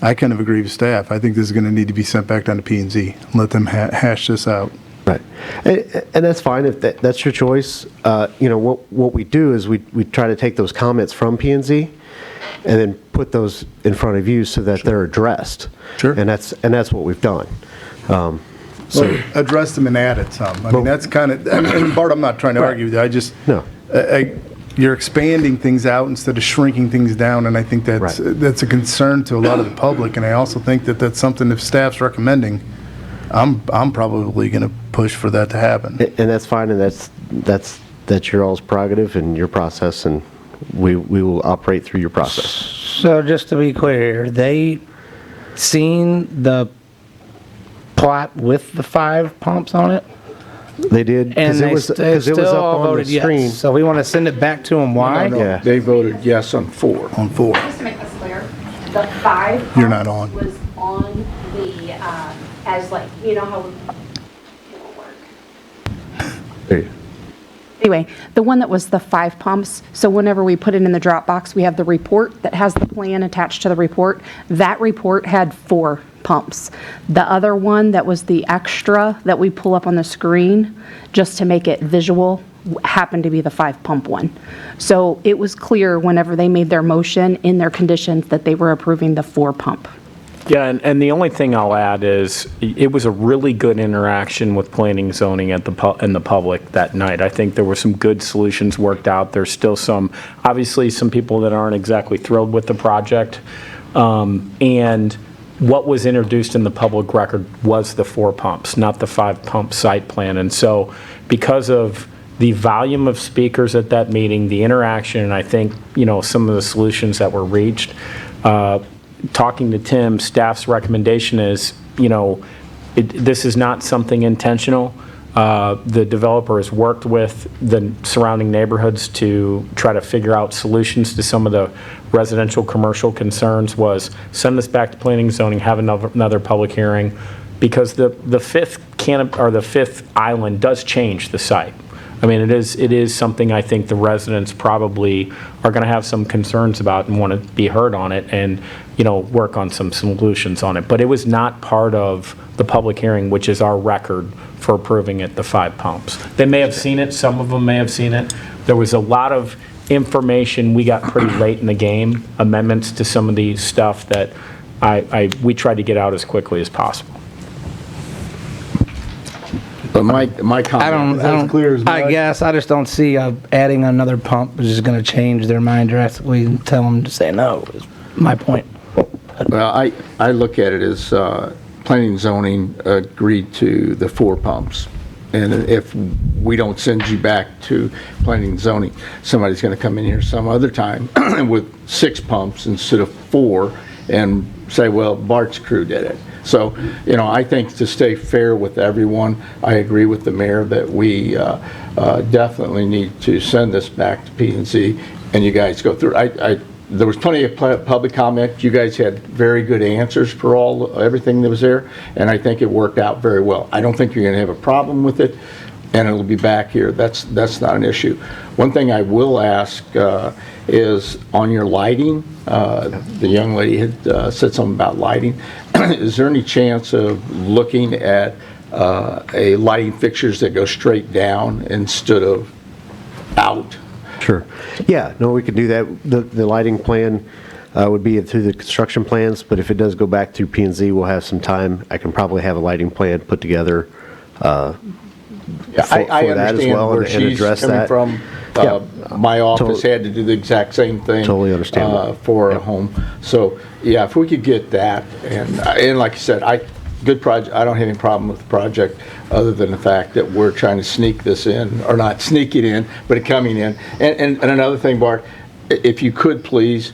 I kind of agree with staff. I think this is going to need to be sent back down to P&Z and let them hash this out. Right. And that's fine if that's your choice. What we do is we try to take those comments from P&Z and then put those in front of you so that they're addressed. Sure. And that's what we've done. So address them and added some. I mean, that's kind of, and Bart, I'm not trying to argue with you. I just, No. You're expanding things out instead of shrinking things down, and I think that's a concern to a lot of the public, and I also think that that's something if staff's recommending, I'm probably going to push for that to happen. And that's fine, and that's your all's prerogative and your process, and we will operate through your process. So just to be clear, they seen the Plat with the 5 pumps on it? They did, And they still up all on the voted screen. yes. So we want to send it back to them. Why? No, Yeah. they voted yes on 4. On 4. Just to make this clear, the 5 You're not on. was on the, as like, you know how it will work. There you go. Anyway, the one that was the 5 pumps, so whenever we put it in the Dropbox, we have the report that has the plan attached to the report. That report had 4 pumps. The other one that was the extra that we pull up on the screen, just to make it visual, happened to be the 5 pump one. So it was clear whenever they made their motion in their conditions that they were approving the 4 pump. Yeah, and the only thing I'll add is it was a really good interaction with planning and zoning and the public that night. I think there were some good solutions worked out. There's still obviously some people that aren't exactly thrilled with the project. And what was introduced in the public record was the 4 pumps, not the 5 pump site plan. And so because of the volume of speakers at that meeting, the interaction, and I think, some of the solutions that were reached, talking to Tim, staff's recommendation is, this is not something intentional. The developer has worked with the surrounding neighborhoods to try to figure out solutions to some of the residential, commercial concerns. Was send this back to planning and zoning, have another public hearing, because the fifth island does change the site. I mean, it is something I think the residents probably are going to have some concerns about and want to be heard on it and, work on some solutions on it. But it was not part of the public hearing, which is our record for approving it, the 5 pumps. They may have seen it, some of them may have seen it. There was a lot of information we got pretty late in the game, amendments to some of the stuff that we tried to get out as quickly as possible. But my comment, I guess I just don't see adding another pump is just going to change their mind drastically and tell them to say no, is my point. well, I look at it as planning and zoning agreed to the 4 pumps. And if we don't send you back to planning and zoning, somebody's going to come in here some other time with 6 pumps instead of 4 and say, well, Bart's crew did it. So, I think to stay fair with everyone, I agree with the mayor that we definitely need to send this back to P&Z and you guys go through. There was plenty of public comment. You guys had very good answers for everything that was there, and I think it worked out very well. I don't think you're going to have a problem with it, and it'll be back here. That's not an issue. One thing I will ask is on your lighting. The young lady had said something about lighting. Is there any chance of looking at a lighting fixtures that go straight down instead of out? Sure. Yeah, no, we could do that. The lighting plan would be through the construction plans, but if it does go back to P&Z, we'll have some time. I can probably have a lighting plan put together for I that as understand well where and she's address coming that. from. My office had to do the exact same thing. Totally understand that. For a home. So, yeah, if we could get that, and like I said, good project. I don't have any problem with the project other than the fact that we're trying to sneak this in, or not sneak it in, but it coming in. And another thing, Bart, if you could please,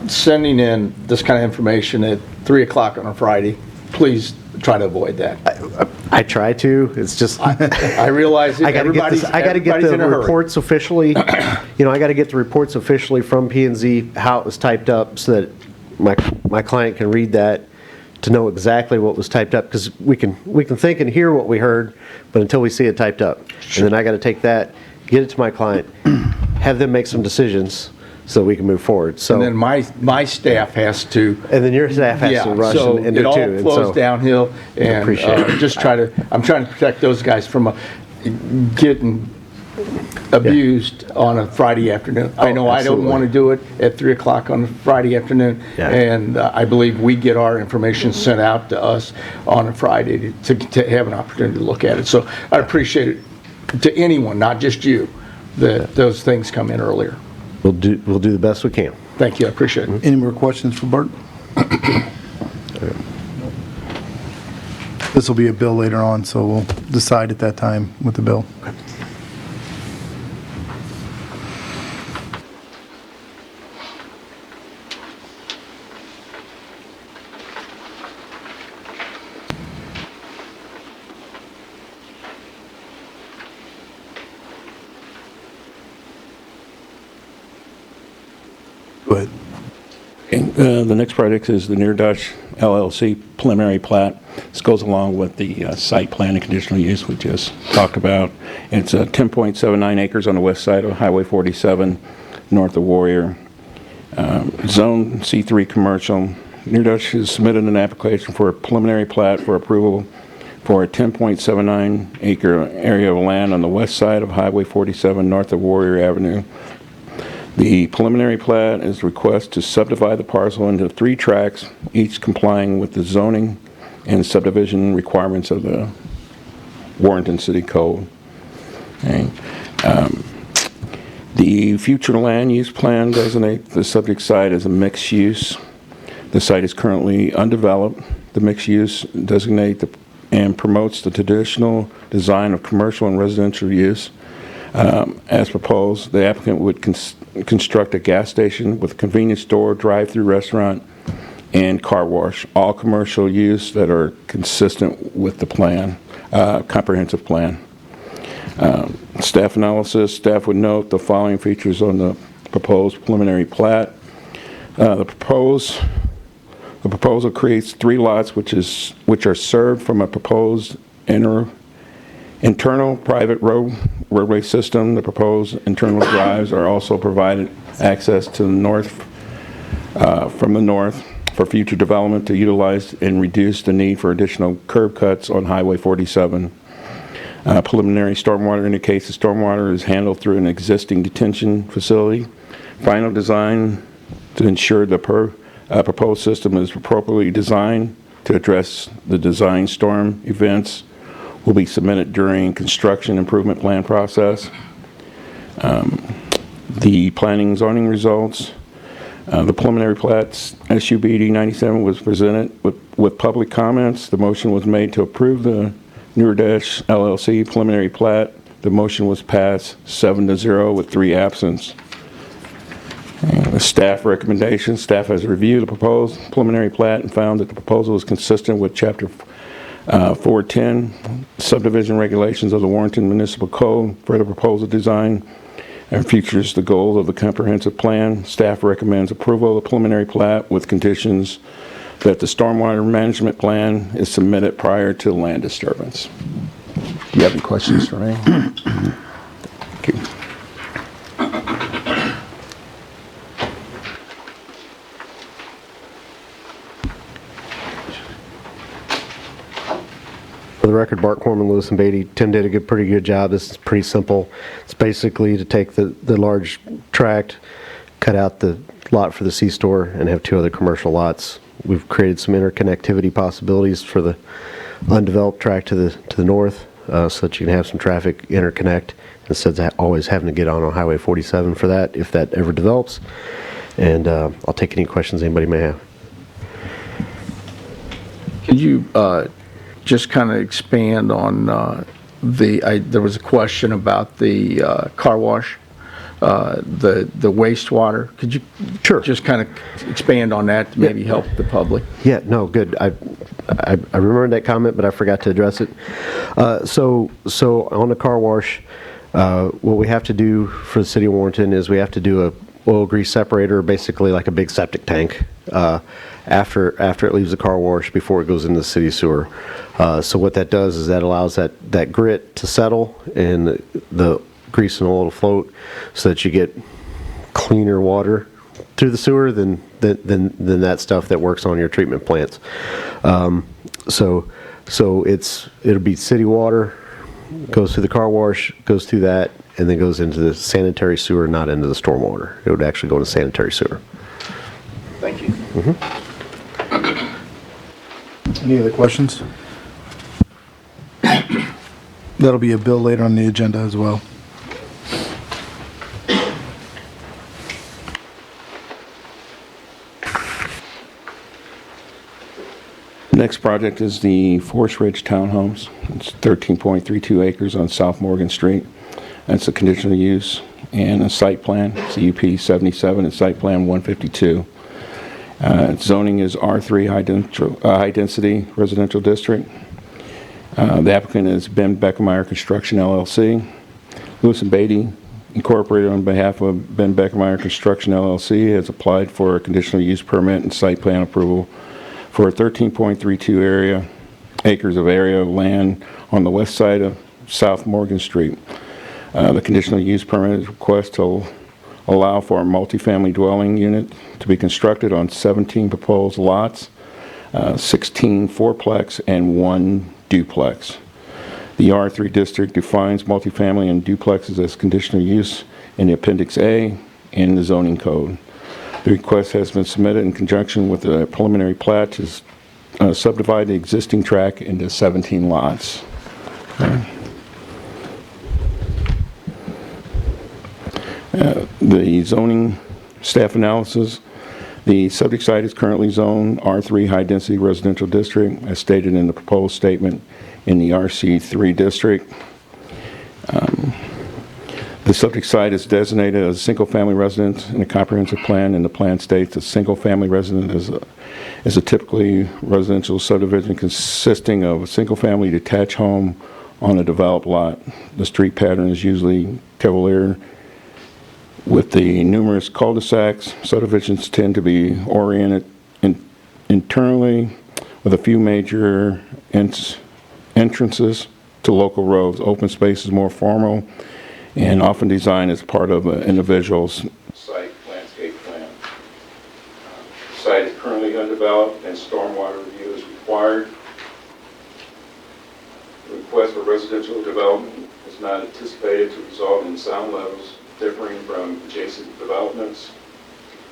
sending in this kind of information at 3 o'clock on a Friday, please try to avoid that. I try to. It's just I realize it. I got to get this. I got to get the reports officially. I got to get the reports officially from P&Z how it was typed up so that my client can read that to know exactly what was typed up, because we can think and hear what we heard, but until we see it typed up, and then I got to take that, get it to my client, have them make some decisions so we can move forward. So And then my staff has to. And then your staff has to rush so and do it all too. And flows so- downhill, and Appreciate it. I'm trying to protect those guys from getting abused on a Friday afternoon. I know I don't absolutely. want to do it at 3 o'clock on a Friday afternoon, Yeah. and I believe we get our information sent out to us on a Friday to have an opportunity to look at it. So I appreciate it to anyone, not just you, that those things come in earlier. We'll do the best we can. Thank you, I appreciate it. Any more questions for Bart? This will be a bill later on, so we'll decide at that time with the bill. Go ahead. The next project is the Near Dutch LLC preliminary plat. This goes along with the site plan and conditional use we just talked about. It's 10.79 acres on the west side of Highway 47, north of Warrior. Zone C3 commercial. Near Dutch has submitted an application for a preliminary plat for approval for a 10.79 acre area of land on the west side of Highway 47, north of Warrior Avenue. The preliminary plat is a request to subdivide the parcel into 3 tracts, each complying with the zoning and subdivision requirements of the Warrenton City Code. Okay. The future land use plan designates the subject site as a mixed use. The site is currently undeveloped. The mixed use designate and promotes the traditional design of commercial and residential use. As proposed, the applicant would construct a gas station with a convenience store, drive-through restaurant, and car wash, all commercial use that are consistent with the plan, comprehensive plan. Staff analysis, staff would note the following features on the proposed preliminary plat. The proposal creates 3 lots which are served from a proposed internal private roadway system. The proposed internal drives are also provided access to the north, from the north for future development to utilize and reduce the need for additional curb cuts on Highway 47. Preliminary stormwater indicates the stormwater is handled through an existing detention facility. Final design to ensure the proposed system is appropriately designed to address the design storm events will be submitted during construction improvement plan process. The planning zoning results. The preliminary plats, SUBD 97 was presented with public comments. The motion was made to approve the Near Dutch LLC preliminary plat. The motion was passed 7-0 with 3 absence. The staff recommendations. Staff has reviewed the proposed preliminary plat and found that the proposal is consistent with Chapter 410 subdivision regulations of the Warrenton Municipal Code for the proposal design and features the goals of the comprehensive plan. Staff recommends approval of the preliminary plat with conditions that the stormwater management plan is submitted prior to land disturbance. Do you have any questions for me? Thank you. For the record, Bart Corman, Lewis and Beatty, Tim did a pretty good job. This is pretty simple. It's basically to take the large tract, cut out the lot for the C-store, and have 2 other commercial lots. We've created some interconnectivity possibilities for the undeveloped tract to the north, so that you can have some traffic interconnect instead of always having to get on Highway 47 for that, if that ever develops. And I'll take any questions anybody may have. Could you just kind of expand on there was a question about the car wash, the wastewater. Could you just kind of expand on that to maybe help the public? Yeah, no, good. I remember that comment, but I forgot to address it. So on the car wash, what we have to do for the city of Warrenton is we have to do a oil grease separator, basically like a big septic tank, after it leaves the car wash before it goes into the city sewer. So what that does is that allows that grit to settle and the grease and oil to float, so that you get cleaner water through the sewer than that stuff that works on your treatment plants. So it'll be city water, goes through the car wash, goes through that, and then goes into the sanitary sewer, not into the stormwater. It would actually go into sanitary sewer. Thank you. Any other questions? That'll be a bill later on the agenda as well. Next project is the Forest Ridge Townhomes. It's 13.32 acres on South Morgan Street. That's a conditional use and a site plan, CUP 77 and site plan 152. Zoning is R3 high density residential district. The applicant is Ben Beckemeyer Construction LLC. Lewis and Beatty Incorporated, on behalf of Ben Beckemeyer Construction LLC, has applied for a conditional use permit and site plan approval for a 13.32 acres of area of land on the west side of South Morgan Street. The conditional use permit is request to allow for a multifamily dwelling unit to be constructed on 17 proposed lots, 16 fourplex and 1 duplex. The R3 district defines multifamily and duplexes as conditional use in the Appendix A in the zoning code. The request has been submitted in conjunction with the preliminary plat to subdivide the existing tract into 17 lots. The zoning staff analysis. The subject site is currently zoned R3 high density residential district as stated in the proposed statement in the RC3 district. The subject site is designated as a single-family residence in a comprehensive plan, and the plan states a single-family residence is a typically residential subdivision consisting of a single-family detached home on a developed lot. The street pattern is usually cavalier with the numerous cul-de-sacs. Subdivisions tend to be oriented internally with a few major entrances to local roads. Open space is more formal and often designed as part of an individual's site landscape plan. The site is currently undeveloped and stormwater review is required. The request for residential development is not anticipated to result in sound levels differing from adjacent developments.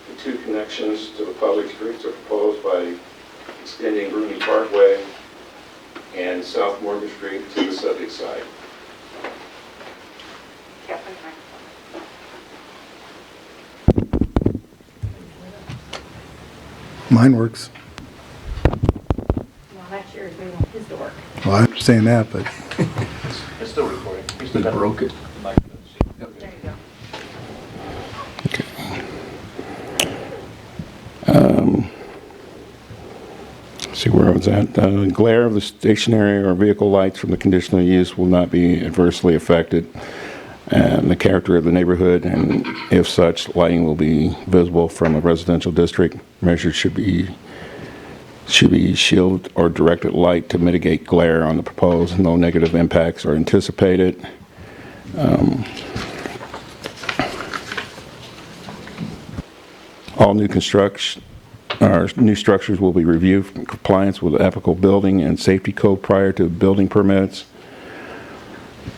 The two connections to the public streets are proposed by extending Rooney Parkway and South Morgan Street to the subject site. Mine works. Well, that's yours, we want his to work. Well, I understand that, but It's still recording. He broke it. There you go. See where I was at. Glare of the stationary or vehicle lights from the conditional use will not be adversely affected. And the character of the neighborhood, and if such, lighting will be visible from a residential district. Measures should be shield or directed light to mitigate glare on the proposed. No negative impacts are anticipated. All new construction or new structures will be reviewed for compliance with applicable building and safety code prior to building permits.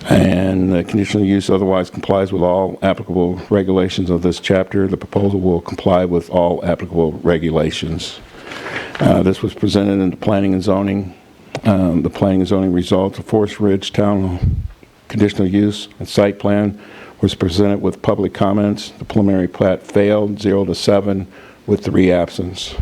And the conditional use otherwise complies with all applicable regulations of this chapter. The proposal will comply with all applicable regulations. This was presented in the planning and zoning. The planning and zoning results of Forest Ridge Town conditional use and site plan was presented with public comments. The preliminary plat failed 0 to 7 with 3 absence.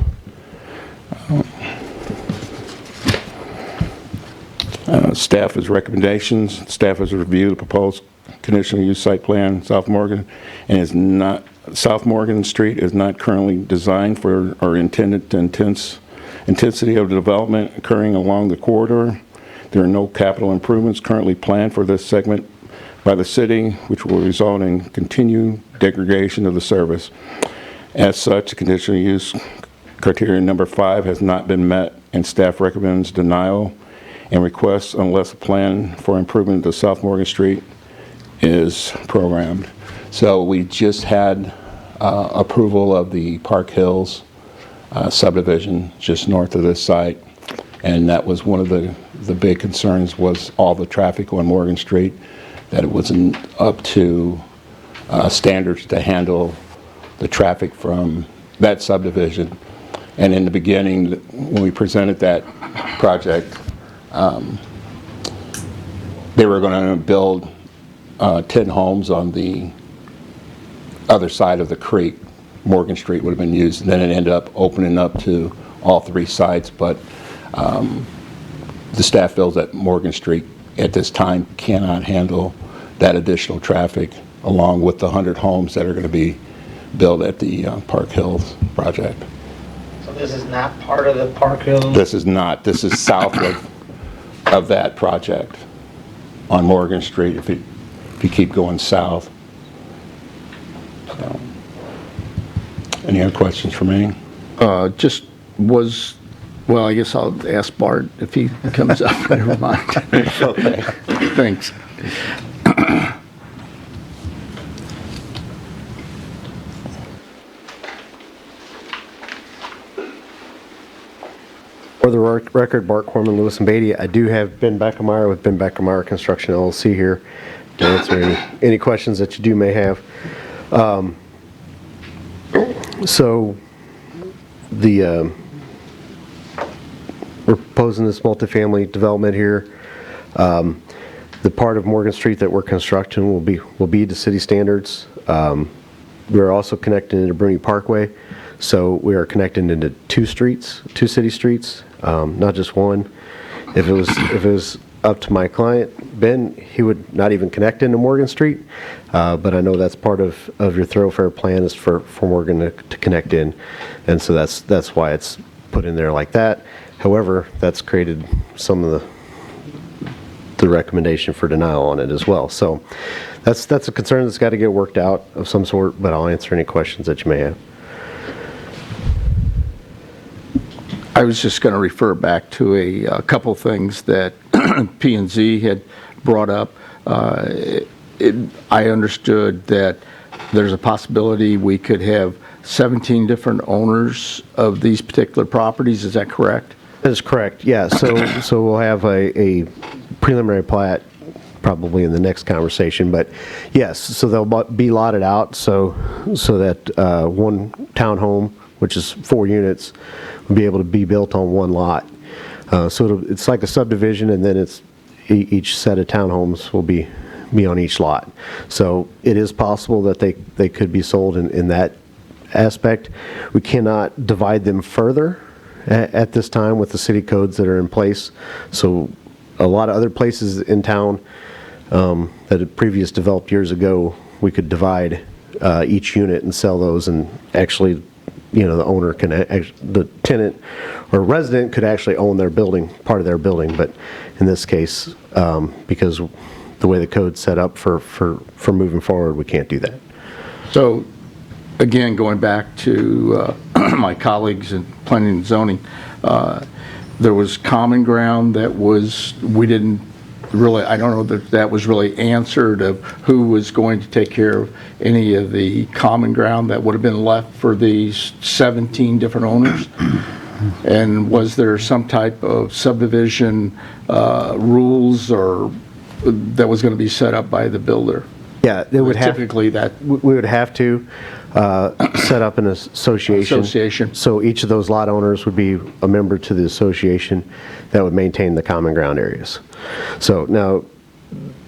Staff's recommendations. Staff has reviewed the proposed conditional use site plan, South Morgan, and South Morgan Street is not currently designed for or intended to intensity of the development occurring along the corridor. There are no capital improvements currently planned for this segment by the city, which will result in continued degradation of the service. As such, the conditional use criteria number 5 has not been met, and staff recommends denial and requests unless a plan for improvement to South Morgan Street is programmed. So we just had approval of the Park Hills subdivision just north of this site. And that was one of the big concerns, was all the traffic on Morgan Street, that it wasn't up to standards to handle the traffic from that subdivision. And in the beginning, when we presented that project, they were going to build 10 homes on the other side of the creek. Morgan Street would have been used, and then it ended up opening up to all 3 sites. But the staff feels that Morgan Street at this time cannot handle that additional traffic, along with the 100 homes that are going to be built at the Park Hills project. So this is not part of the Park Hills? This is not. This is south of that project on Morgan Street if you keep going south. So, any other questions for me? Well, I guess I'll ask Bart if he comes up. Never mind. Okay. Thanks. For the record, Bart Corman, Lewis and Beatty. I do have Ben Beckemeyer with Ben Beckemeyer Construction LLC here to answer any questions that you may have. So we're proposing this multifamily development here. The part of Morgan Street that we're constructing will be to city standards. We're also connecting into Bruni Parkway, so we are connecting into 2 city streets, not just one. If it was up to my client, Ben, he would not even connect into Morgan Street, but I know that's part of your thoroughfare plan is for Morgan to connect in, and so that's why it's put in there like that. However, that's created some of the recommendation for denial on it as well. So that's a concern that's got to get worked out of some sort, but I'll answer any questions that you may have. I was just going to refer back to a couple things that P&Z had brought up. I understood that there's a possibility we could have 17 different owners of these particular properties. Is that correct? That is correct, yeah. So we'll have a preliminary plat probably in the next conversation, but yes, so they'll be lotted out so that one townhome, which is 4 units, will be able to be built on one lot. So it's like a subdivision, and then it's each set of townhomes will be on each lot. So it is possible that they could be sold in that aspect. We cannot divide them further at this time with the city codes that are in place. So a lot of other places in town that had previous developed years ago, we could divide each unit and sell those, and actually, the owner can, the tenant or resident could actually own their building, part of their building. But in this case, because the way the code's set up for moving forward, we can't do that. So, again, going back to my colleagues in planning and zoning, there was common ground that we didn't really, I don't know that was really answered of who was going to take care of any of the common ground that would have been left for these 17 different owners. And was there some type of subdivision rules or that was going to be set up by the builder? Yeah, they would have. Typically that. We would have to set up an association. So each of those lot owners would be a member to the association that would maintain the common ground areas. So now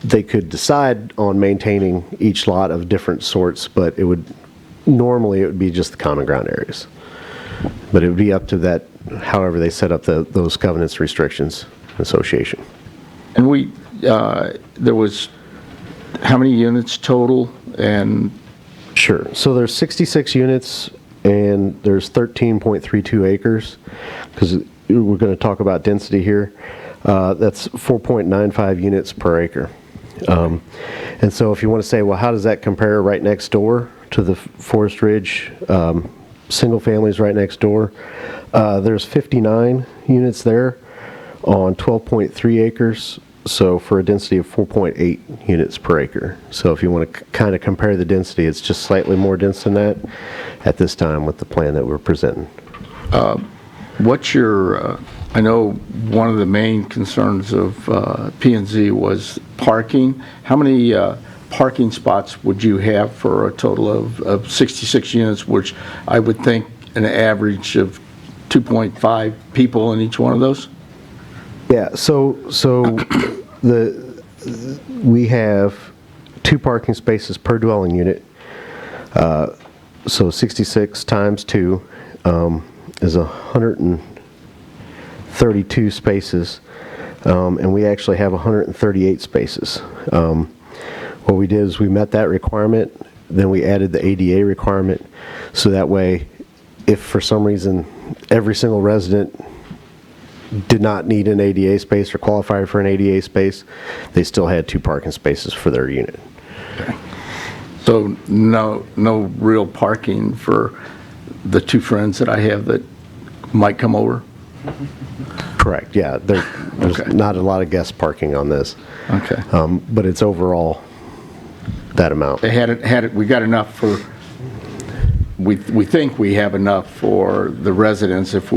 they could decide on maintaining each lot of different sorts, but normally it would be just the common ground areas. But it would be up to that, however they set up those covenants, restrictions, association. And there was how many units total? And sure. So there's 66 units and there's 13.32 acres, because we're going to talk about density here. That's 4.95 units per acre. And so if you want to say, well, how does that compare right next door to the Forest Ridge single families right next door? There's 59 units there on 12.3 acres, so for a density of 4.8 units per acre. So if you want to kind of compare the density, it's just slightly more dense than that at this time with the plan that we're presenting. What's your, I know one of the main concerns of P&Z was parking. How many parking spots would you have for a total of 66 units, which I would think an average of 2.5 people in each one of those? Yeah, so we have 2 parking spaces per dwelling unit. So 66 times 2 is 132 spaces, and we actually have 138 spaces. What we did is we met that requirement, then we added the ADA requirement, so that way, if for some reason every single resident did not need an ADA space or qualify for an ADA space, they still had 2 parking spaces for their unit. Okay. So no real parking for the 2 friends that I have that might come over? Correct, yeah. There's Okay. not a lot of guest parking on this. Okay. But it's overall that amount. They had it, we got enough for, we think we have enough for the residents if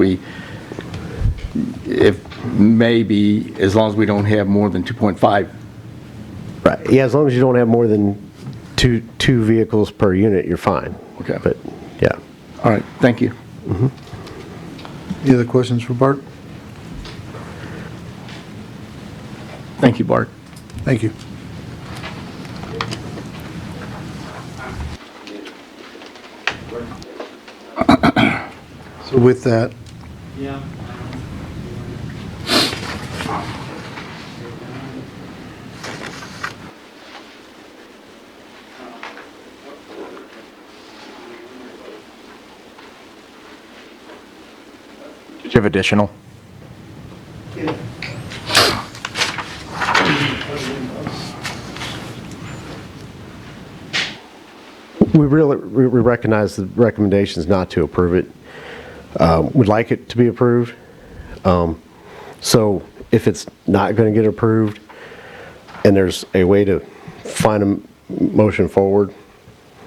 maybe, as long as we don't have more than 2.5. Right, yeah, as long as you don't have more than two vehicles per unit, you're fine. Okay. But, yeah. All right, thank you. Any other questions for Bart? Thank you, Bart. Thank you. So with that, Did you have additional? We recognize the recommendations not to approve it. Would like it to be approved. So if it's not going to get approved and there's a way to find a motion forward,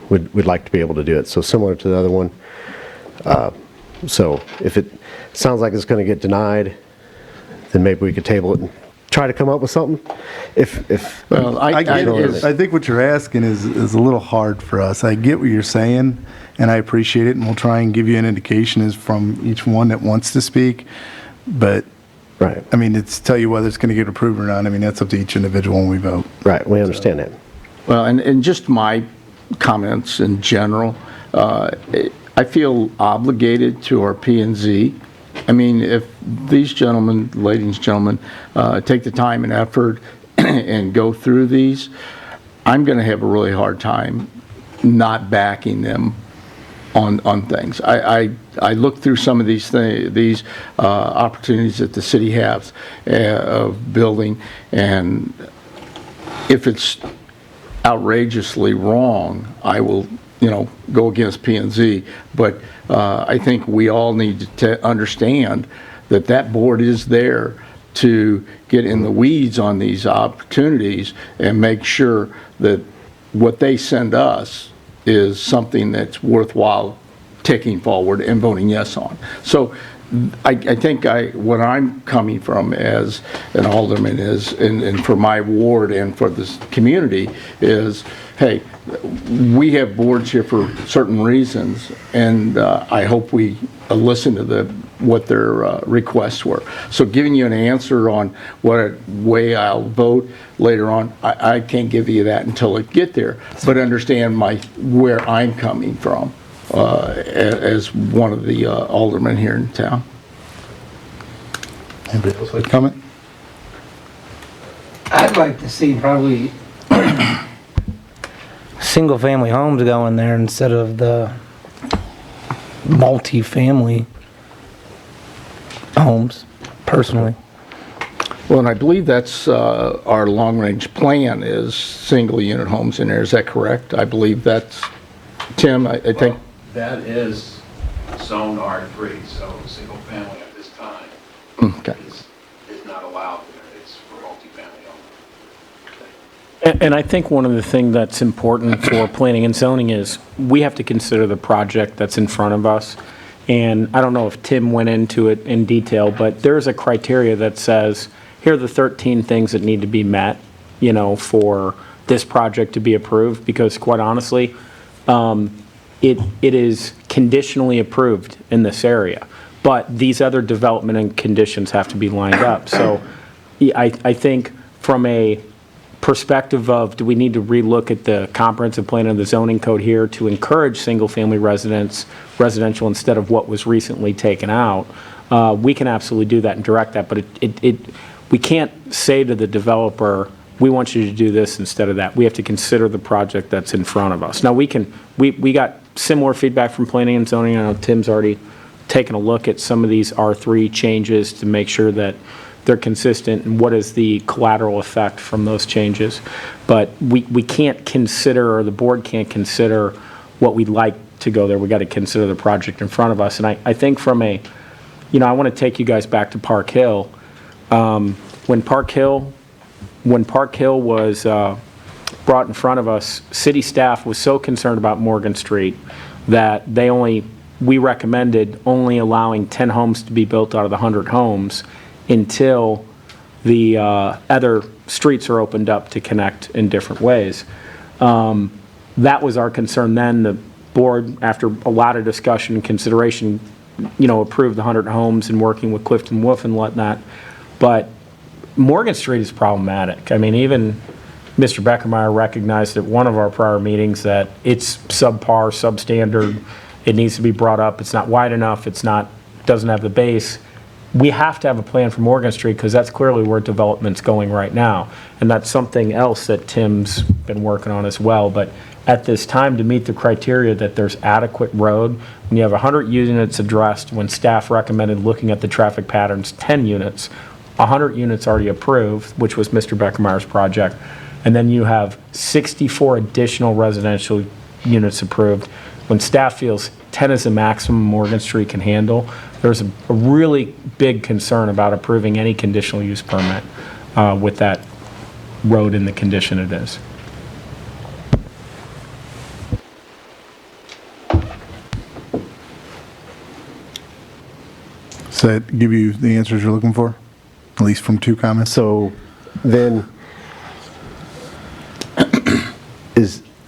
we'd like to be able to do it. So similar to the other one. So if it sounds like it's going to get denied, then maybe we could table it and try to come up with something. Well, I think what you're asking is a little hard for us. I get what you're saying, and I appreciate it, and we'll try and give you an indication as from each one that wants to speak. But, right. I mean, it's tell you whether it's going to get approved or not. I mean, that's up to each individual when we vote. Right, we understand that. Well, and just my comments in general, I feel obligated to our P&Z. I mean, if these gentlemen, ladies and gentlemen, take the time and effort and go through these, I'm going to have a really hard time not backing them on things. I look through some of these opportunities that the city has of building, and if it's outrageously wrong, I will, go against P&Z. But I think we all need to understand that board is there to get in the weeds on these opportunities and make sure that what they send us is something that's worthwhile taking forward and voting yes on. So I think what I'm coming from as an alderman is, and for my ward and for this community is, hey, we have boards here for certain reasons, and I hope we listen to what their requests were. So giving you an answer on what way I'll vote later on, I can't give you that until I get there, but understand where I'm coming from as one of the aldermen here in town. Anybody else like to comment? I'd like to see probably single-family homes going there instead of the multi-family homes, personally. Well, and I believe that's our long-range plan is single-unit homes in there. Is that correct? I believe that's, Tim, I think. That is zone R3, so single family at this time Okay. is not allowed there. It's for multifamily And I think one of the things that's important for planning and zoning is we have to consider the project that's in front of us. And I don't know if Tim went into it in detail, but there's a criteria that says, here are the 13 things that need to be met, you know, for this project to be approved, because quite honestly, it is conditionally approved in this area. But these other development and conditions have to be lined up. So I think from a perspective of, do we need to relook at the comprehensive plan and the zoning code here to encourage single-family residential instead of what was recently taken out? We can absolutely do that and direct that, but we can't say to the developer, we want you to do this instead of that. We have to consider the project that's in front of us. Now, we got similar feedback from planning and zoning. I know Tim's already taken a look at some of these R3 changes to make sure that they're consistent and what is the collateral effect from those changes. But we can't consider, or the board can't consider what we'd like to go there. We got to consider the project in front of us. And I think from a, you know, I want to take you guys back to Park Hill. When Park Hill was brought in front of us, city staff was so concerned about Morgan Street that we recommended only allowing 10 homes to be built out of the 100 homes until the other streets are opened up to connect in different ways. That was our concern then. The board, after a lot of discussion and consideration, you know, approved the 100 homes and working with Clifton Wolf and whatnot. But Morgan Street is problematic. I mean, even Mr. Beckermeyer recognized at one of our prior meetings that it's subpar, substandard. It needs to be brought up. It's not wide enough. Doesn't have the base. We have to have a plan for Morgan Street because that's clearly where development's going right now. And that's something else that Tim's been working on as well. But at this time, to meet the criteria that there's adequate road, when you have 100 units addressed, when staff recommended looking at the traffic patterns, 10 units, 100 units already approved, which was Mr. Beckermeyer's project, and then you have 64 additional residential units approved. When staff feels 10 is the maximum Morgan Street can handle, there's a really big concern about approving any conditional use permit with that road in the condition it is. Does that give you the answers you're looking for? At least from 2 comments? So then,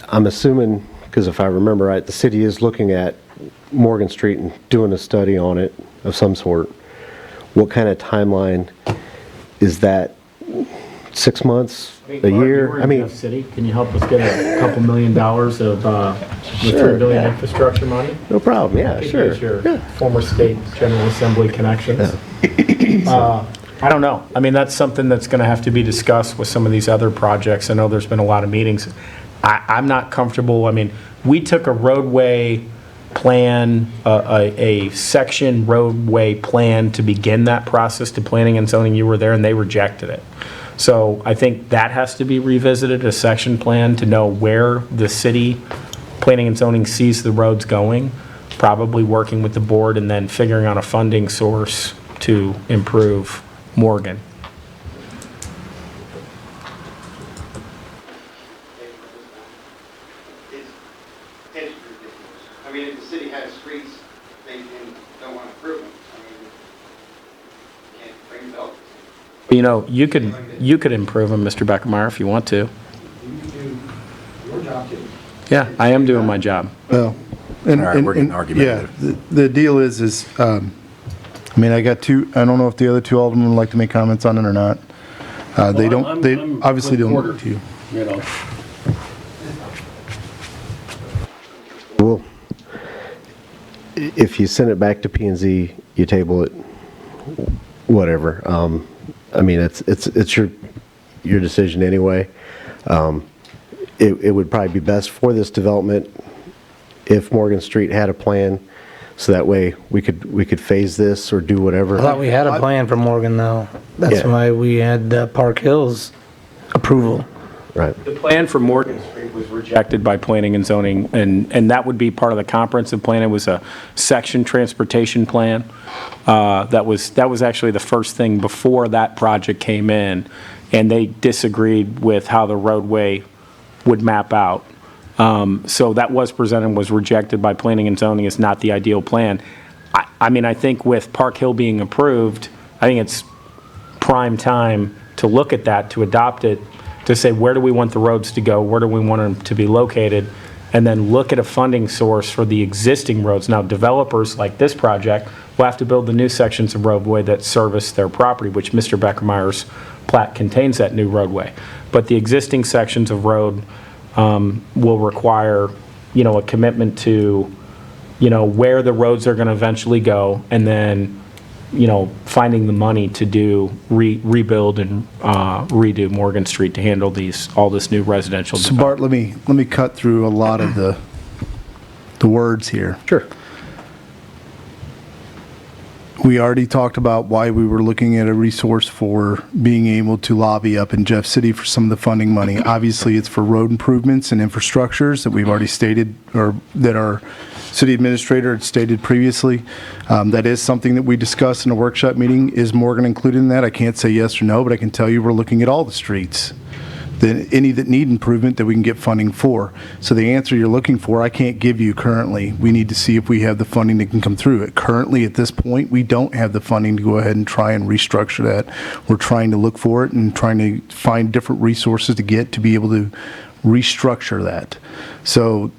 I'm assuming, because if I remember right, the city is looking at Morgan Street and doing a study on it of some sort. What kind of timeline is that? 6 months? A year? I mean, City, can you help us get a couple $1 million of the Sure, $3 billion yeah. infrastructure money? No problem, yeah, sure. Use your former state General Assembly connections. I don't know. I mean, that's something that's going to have to be discussed with some of these other projects. I know there's been a lot of meetings. I'm not comfortable. I mean, we took a roadway plan, a section roadway plan to begin that process to planning and zoning. You were there and they rejected it. So I think that has to be revisited, a section plan to know where the city planning and zoning sees the roads going, probably working with the board and then figuring out a funding source to improve Morgan. I mean, if the city has streets, they don't want to improve them. I mean, you can't bring developers. You know, you could improve them, Mr. Beckermeyer, if you want to. You do your job too. Yeah, I am doing my job. Well, All right, we're getting argumentative. Yeah, the deal is, I mean, I got 2, I don't know if the other 2 aldermen would like to make comments on it or not. They obviously don't work to you. You know, well, if you send it back to P&Z, you table it, whatever. I mean, it's your decision anyway. It would probably be best for this development if Morgan Street had a plan, so that way we could phase this or do whatever. I thought we had a plan for Morgan, though. That's Yeah. why we had Park Hill's approval. Right. The plan for Morgan Street was rejected by planning and zoning, and that would be part of the comprehensive plan. It was a section transportation plan. That was actually the first thing before that project came in, and they disagreed with how the roadway would map out. So that was presented, was rejected by planning and zoning as not the ideal plan. I mean, I think with Park Hill being approved, I think it's prime time to look at that, to adopt it, to say, where do we want the roads to go? Where do we want them to be located? And then look at a funding source for the existing roads. Now, developers like this project will have to build the new sections of roadway that service their property, which Mr. Beckermeyer's plat contains that new roadway. But the existing sections of road will require, a commitment to, where the roads are going to eventually go, and then, finding the money to do, rebuild and redo Morgan Street to handle all this new residential So Bart, let me cut through a lot of the words here. Sure. We already talked about why we were looking at a resource for being able to lobby up in Jeff City for some of the funding money. Obviously, it's for road improvements and infrastructures that we've already stated, or that our city administrator had stated previously. That is something that we discussed in a workshop meeting. Is Morgan included in that? I can't say yes or no, but I can tell you we're looking at all the streets, any that need improvement that we can get funding for. So the answer you're looking for, I can't give you currently. We need to see if we have the funding that can come through it. Currently, at this point, we don't have the funding to go ahead and try and restructure that. We're trying to look for it and trying to find different resources to get to be able to restructure that. So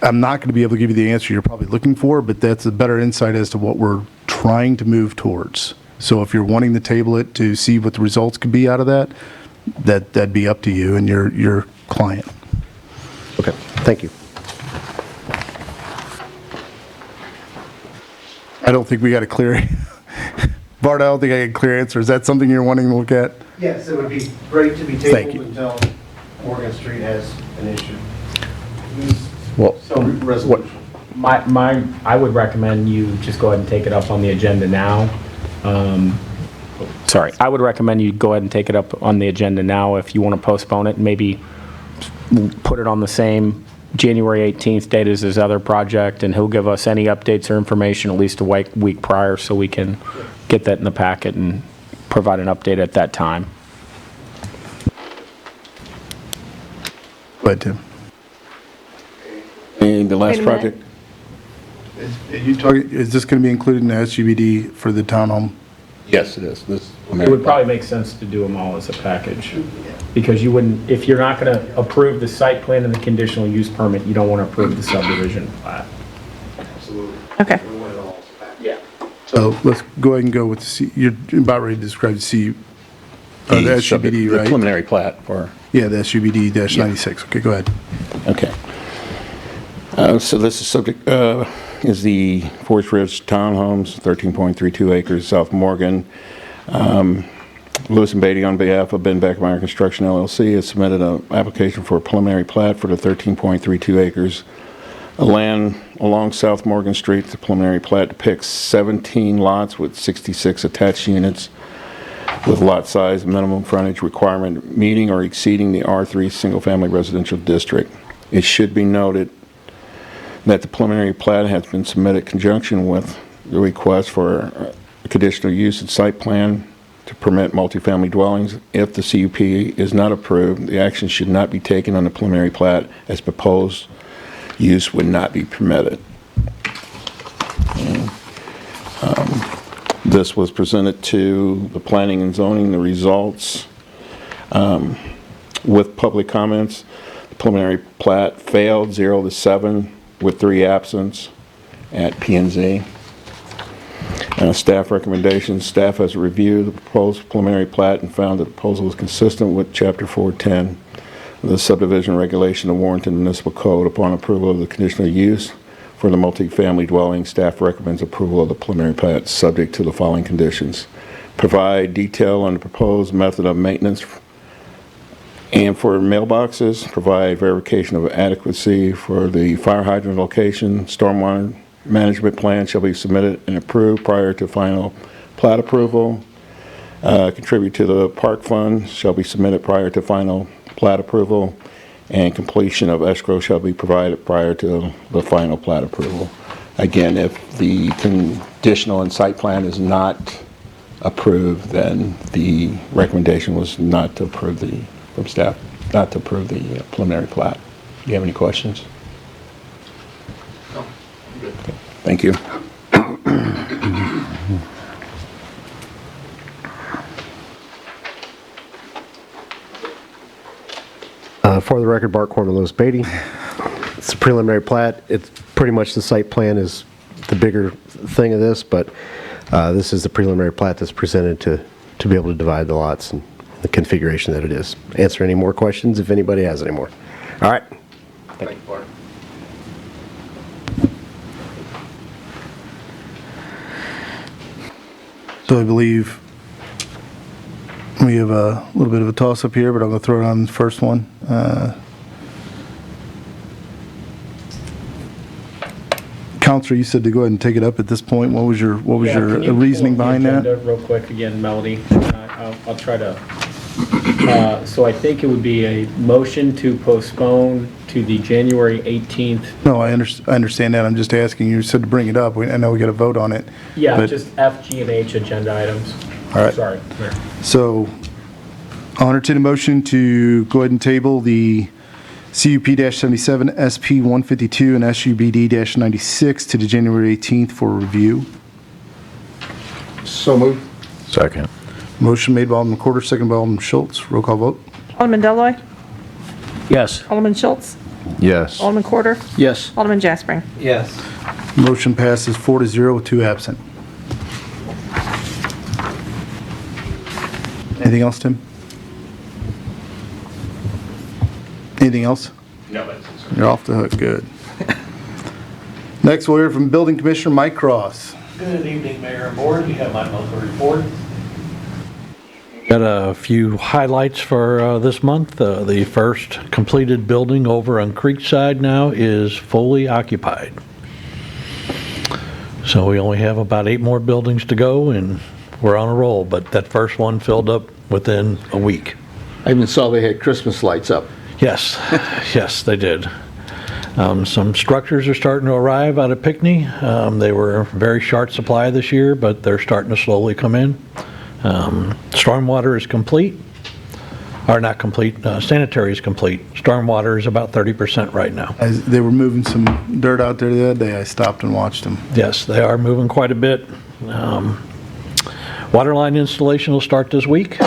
I'm not going to be able to give you the answer you're probably looking for, but that's a better insight as to what we're trying to move towards. So if you're wanting to table it to see what the results could be out of that, that'd be up to you and your client. Okay, thank you. I don't think we got a clear, Bart, I don't think I got a clear answer. Is that something you're wanting to look at? Yes, it would be great to be Thank tabled you. until Morgan Street has an issue. Well, Resolution. I would recommend you just go ahead and take it up on the agenda now. Sorry, I would recommend you go ahead and take it up on the agenda now if you want to postpone it, and maybe put it on the same January 18th date as his other project, and he'll give us any updates or information at least a week prior, so we can get that in the packet and provide an update at that time. Go ahead, Tim. And the last Wait a minute. project? Is this going to be included in the SUBD for the townhome? Yes, it is. It would probably make sense to do them all as a package, because you wouldn't, if you're not going to approve the site plan and the conditional use permit, you don't want to approve the subdivision plat. Okay. Yeah. So let's go ahead and go with the you're about ready to describe the the SUBD, The right? preliminary plat for... Yeah, the SUBD-96. Okay, go ahead. Okay. So this is subject, is the Forest Ridge Townhomes, 13.32 acres, South Morgan. Lewis and Beatty, on behalf of Ben Beckermeyer Construction LLC, has submitted an application for a preliminary plat for the 13.32 acres of land along South Morgan Street. The preliminary plat depicts 17 lots with 66 attached units, with lot size and minimum frontage requirement meeting or exceeding the R3 single-family residential district. It should be noted that the preliminary plat has been submitted in conjunction with the request for a conditional use and site plan to permit multifamily dwellings. If the CUP is not approved, the action should not be taken on the preliminary plat, as proposed use would not be permitted. This was presented to the planning and zoning, the results with public comments. The preliminary plat failed 0-7 with 3 absents at P&Z. Staff recommendations: staff has reviewed the proposed preliminary plat and found that the proposal is consistent with Chapter 410 of the Subdivision Regulation of Warrenton Municipal Code. Upon approval of the conditional use for the multifamily dwelling, staff recommends approval of the preliminary plat subject to the following conditions: provide detail on the proposed method of maintenance and for mailboxes, provide verification of adequacy for the fire hydrant location. Stormwater management plan shall be submitted and approved prior to final plat approval. contribute to the park fund shall be submitted prior to final plat approval, and completion of escrow shall be provided prior to the final plat approval. Again, if the conditional and site plan is not approved, then the recommendation was not to approve from staff, not to approve the preliminary plat. Do you have any questions? No. Good. Okay. Thank you. For the record, Bart Cornelius Beatty. It's a preliminary plat. It's pretty much the site plan is the bigger thing of this, but this is the preliminary plat that's presented to be able to divide the lots and the configuration that it is. Answer any more questions if anybody has any more. All right. Thank you, Bart. So I believe we have a little bit of a toss-up here, but I'm going to throw it on the first one. Counselor, you said to go ahead and take it up at this point. What was your Can you reasoning pull up the behind that? agenda real quick again, Melody? I'll try to, so I think it would be a motion to postpone to the January 18th. No, I understand that. I'm just asking. You said to bring it up. I know we got to vote on it. Yeah, but- just F, G, and H agenda items. All right. Sorry. Here. So I'll entertain a motion to go ahead and table the CUP-77, SP-152, and SUBD-96 to the January 18th for review. So moved. Second. Motion made by Alderman Corder, second by Alderman Schultz. Roll call vote. Alderman Deloy, Yes. Alderman Schultz, Yes. Alderman Quarter, Yes. Alderman Jaspering. Yes. Motion passes 4-0 with 2 absent. Anything else, Tim? Anything else? No, that's it, sir. You're off the hook. Good. Next, we'll hear from Building Commissioner Mike Cross. Good evening, Mayor and Board. You have my monthly report. Got a few highlights for this month. The first completed building over on Creekside now is fully occupied. So we only have about 8 more buildings to go, and we're on a roll, but that first one filled up within a week. I even saw they had Christmas lights up. Yes, yes, they did. Some structures are starting to arrive out of Pinckney. They were very short supply this year, but they're starting to slowly come in. Stormwater is complete, or not complete, sanitary is complete. Stormwater is about 30% right now. As they were moving some dirt out there the other day, I stopped and watched them. Yes, they are moving quite a bit. Water line installation will start this week.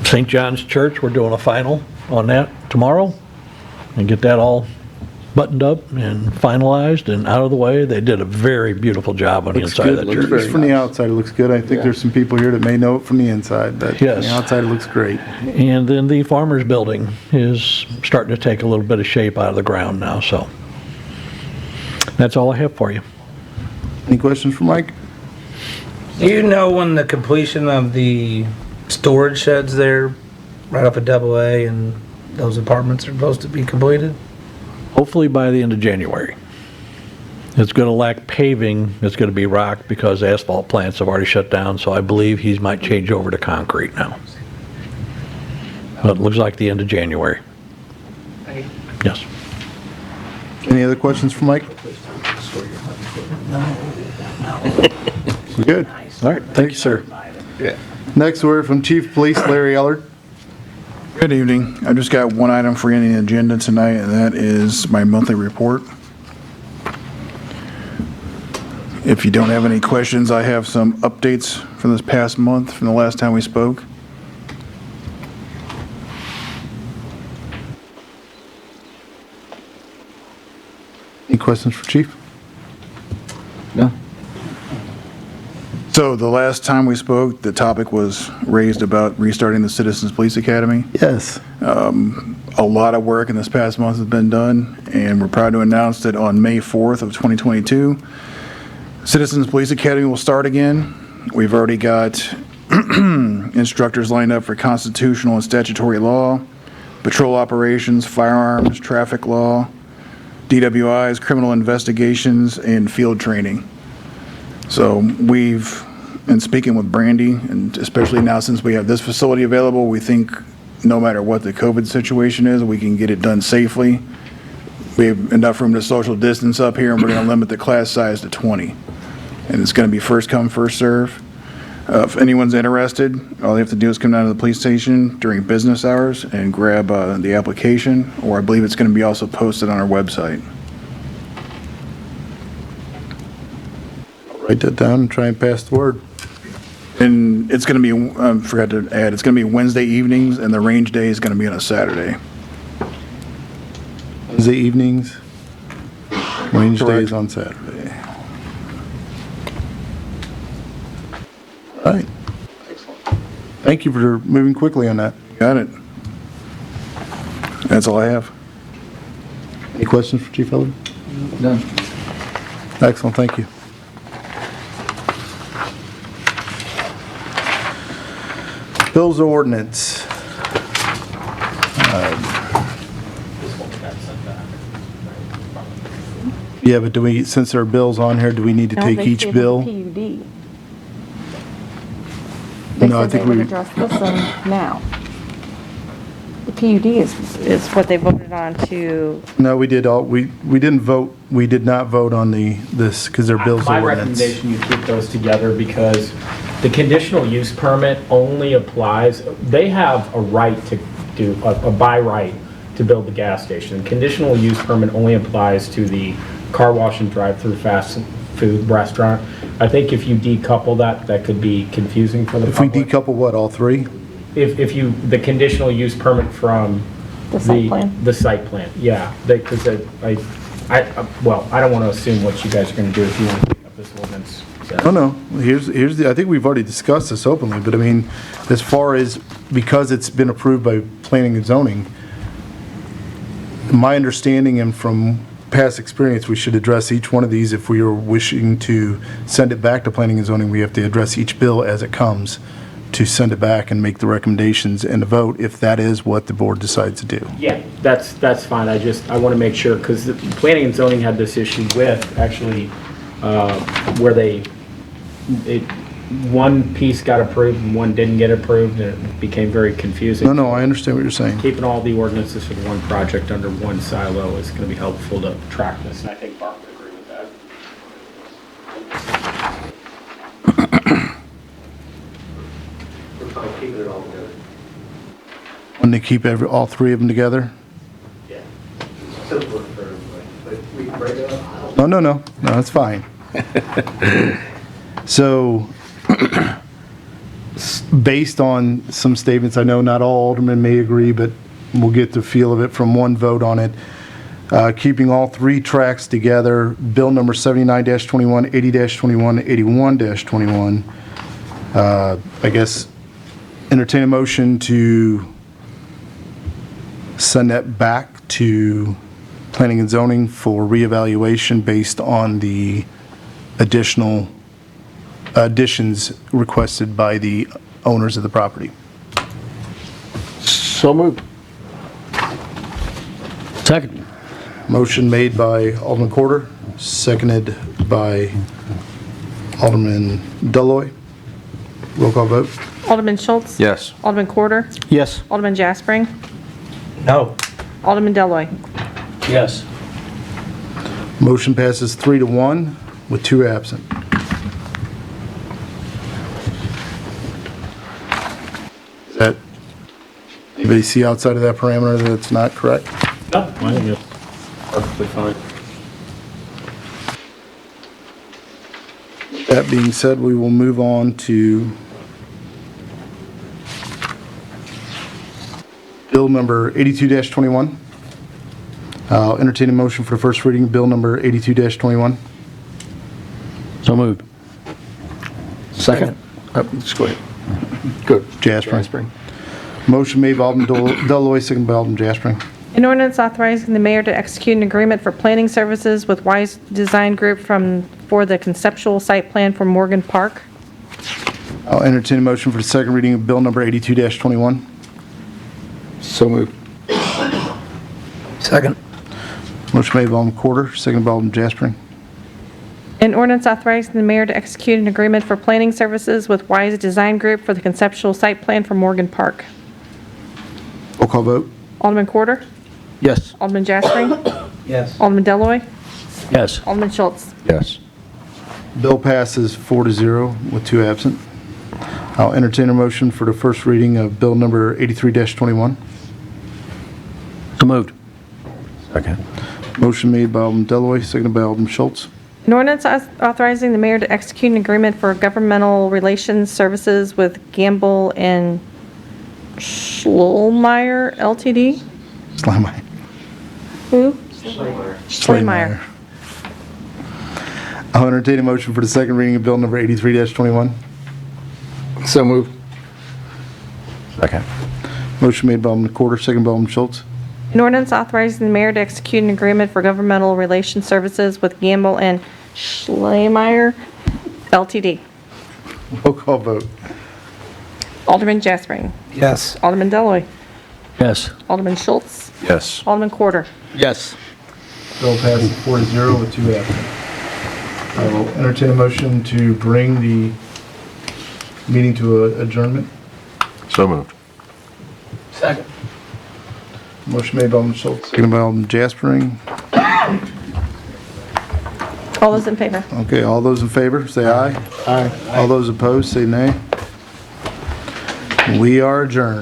St. John's Church, we're doing a final on that tomorrow and get that all buttoned up and finalized and out of the way. They did a very beautiful job on the inside of the church. Just from the outside, it looks good. I think there's some people here that may know it from the inside, but from Yes. the outside, it looks great. And then the farmer's building is starting to take a little bit of shape out of the ground now, so that's all I have for you. Any questions for Mike? Do you know when the completion of the storage sheds there, right off of AA and those apartments are supposed to be completed? Hopefully by the end of January. It's going to lack paving, it's going to be rock because asphalt plants have already shut down, so I believe he might change over to concrete now. But it looks like the end of January. Yes. Any other questions for Mike? We're good. All right, thank you, sir. Yeah. Next, we're from Chief of Police Larry Ellard. Good evening. I just got one item for you on the agenda tonight, and that is my monthly report. If you don't have any questions, I have some updates from this past month, from the last time we spoke. Any questions for Chief? No. So the last time we spoke, the topic was raised about restarting the Citizens Police Academy. Yes. A lot of work in this past month has been done, and we're proud to announce that on May 4th of 2022, Citizens Police Academy will start again. We've already got instructors lined up for constitutional and statutory law, patrol operations, firearms, traffic law, DWIs, criminal investigations, and field training. So in speaking with Brandy, and especially now since we have this facility available, we think no matter what the COVID situation is, we can get it done safely. We have enough room to social distance up here, and we're going to limit the class size to 20. And it's going to be first come, first serve. If anyone's interested, all they have to do is come down to the police station during business hours and grab the application, or I believe it's going to be also posted on our website. Write that down and try and pass the word. And it's going to be, forgot to add, it's going to be Wednesday evenings, and the range day is going to be on a Saturday. Wednesday evenings, range days on Saturday. All right. Excellent. Thank you for moving quickly on that. Got it. That's all I have. Any questions for Chief Elder? Done. Excellent, thank you. Bills or ordinance? Yeah, but since there are bills on here, do we need to take each bill? They No, I said they think would we, address this one now. The PUD is what they voted on to, no, we did not vote on this because they're bills My or ordinance. recommendation, you keep those together because the conditional use permit only applies, they have a right to do, a by right to build the gas station. Conditional use permit only applies to the car wash and drive-through fast food restaurant. I think if you decouple that could be confusing for the If we public. decouple what, all three? If you, the conditional use permit from the site plan. the site plan, yeah, because well, I don't want to assume what you guys are going to do if you want to pick up this ordinance. Oh, no, here's I think we've already discussed this openly, but I mean, as far as, because it's been approved by planning and zoning, my understanding and from past experience, we should address each one of these. If we are wishing to send it back to planning and zoning, we have to address each bill as it comes to send it back and make the recommendations and the vote if that is what the board decides to do. Yeah, that's fine. I want to make sure, because the planning and zoning had this issue with, actually, where one piece got approved and one didn't get approved, and it became very confusing. No, I understand what you're saying. Keeping all the ordinances for one project under one silo is going to be helpful to track this, and I think Bart would agree with that. We're fine keeping it all together. When they keep all three of them together? Yeah. Simpler for everybody, but we can break it up. No, that's fine. So, based on some statements, I know not all aldermen may agree, but we'll get the feel of it from one vote on it. Keeping all three tracks together, bill number 79-21, 80-21, 81-21. I guess entertain a motion to send that back to planning and zoning for reevaluation based on the additions requested by the owners of the property. So moved. Second. Motion made by Alderman Corder, seconded by Alderman Deloy. Roll call vote. Alderman Schultz? Yes. Alderman Corder? Yes. Alderman Jaspering? No. Alderman Deloy. Yes. Motion passes 3-1 with 2 absent. Is that, anybody see outside of that parameter that it's not correct? No, I think it's perfectly fine. That being said, we will move on to bill number 82-21. I'll entertain a motion for the first reading of bill number 82-21. So moved. Second. Just go ahead. Good. Jaspering. Motion made by Alderman Deloy, seconded by Alderman Jaspering. An ordinance authorizing the mayor to execute an agreement for planning services with Wise Design Group for the conceptual site plan for Morgan Park. I'll entertain a motion for the second reading of bill number 82-21. So moved. Second. Motion made by Alderman Corder, seconded by Alderman Jaspering. An ordinance authorizing the mayor to execute an agreement for planning services with Wise Design Group for the conceptual site plan for Morgan Park. Roll call vote. Alderman Quarter? Yes. Alderman Jaspering? Yes. Alderman Deloy, Yes. Alderman Schultz? Yes. Bill passes 4-0 with 2 absent. I'll entertain a motion for the first reading of Bill number 83-21. So moved. Second. Motion made by Alderman Deloy, seconded by Alderman Schultz. An ordinance authorizing the mayor to execute an agreement for governmental relations services with Gamble and Schlummeyer Ltd. Slime. Who? Schlemeyer. I'll entertain a motion for the second reading of Bill number 83-21. So moved. Second. Motion made by Alderman Quarter, seconded by Alderman Schultz. An ordinance authorizing the mayor to execute an agreement for governmental relations services with Gamble and Schlemeyer Ltd. Roll call vote. Alderman Jaspering? Yes. Alderman Deloy, Yes. Alderman Schultz? Yes. Alderman Quarter? Yes. Bill passes 4-0 with 2 absent. I will entertain a motion to bring the meeting to adjournment. So moved. Second. Motion made by Alderman Schultz, seconded by Alderman Jaspering. All those in favor? Okay, all those in favor, say aye. Aye. All those opposed, say nay. We are adjourned.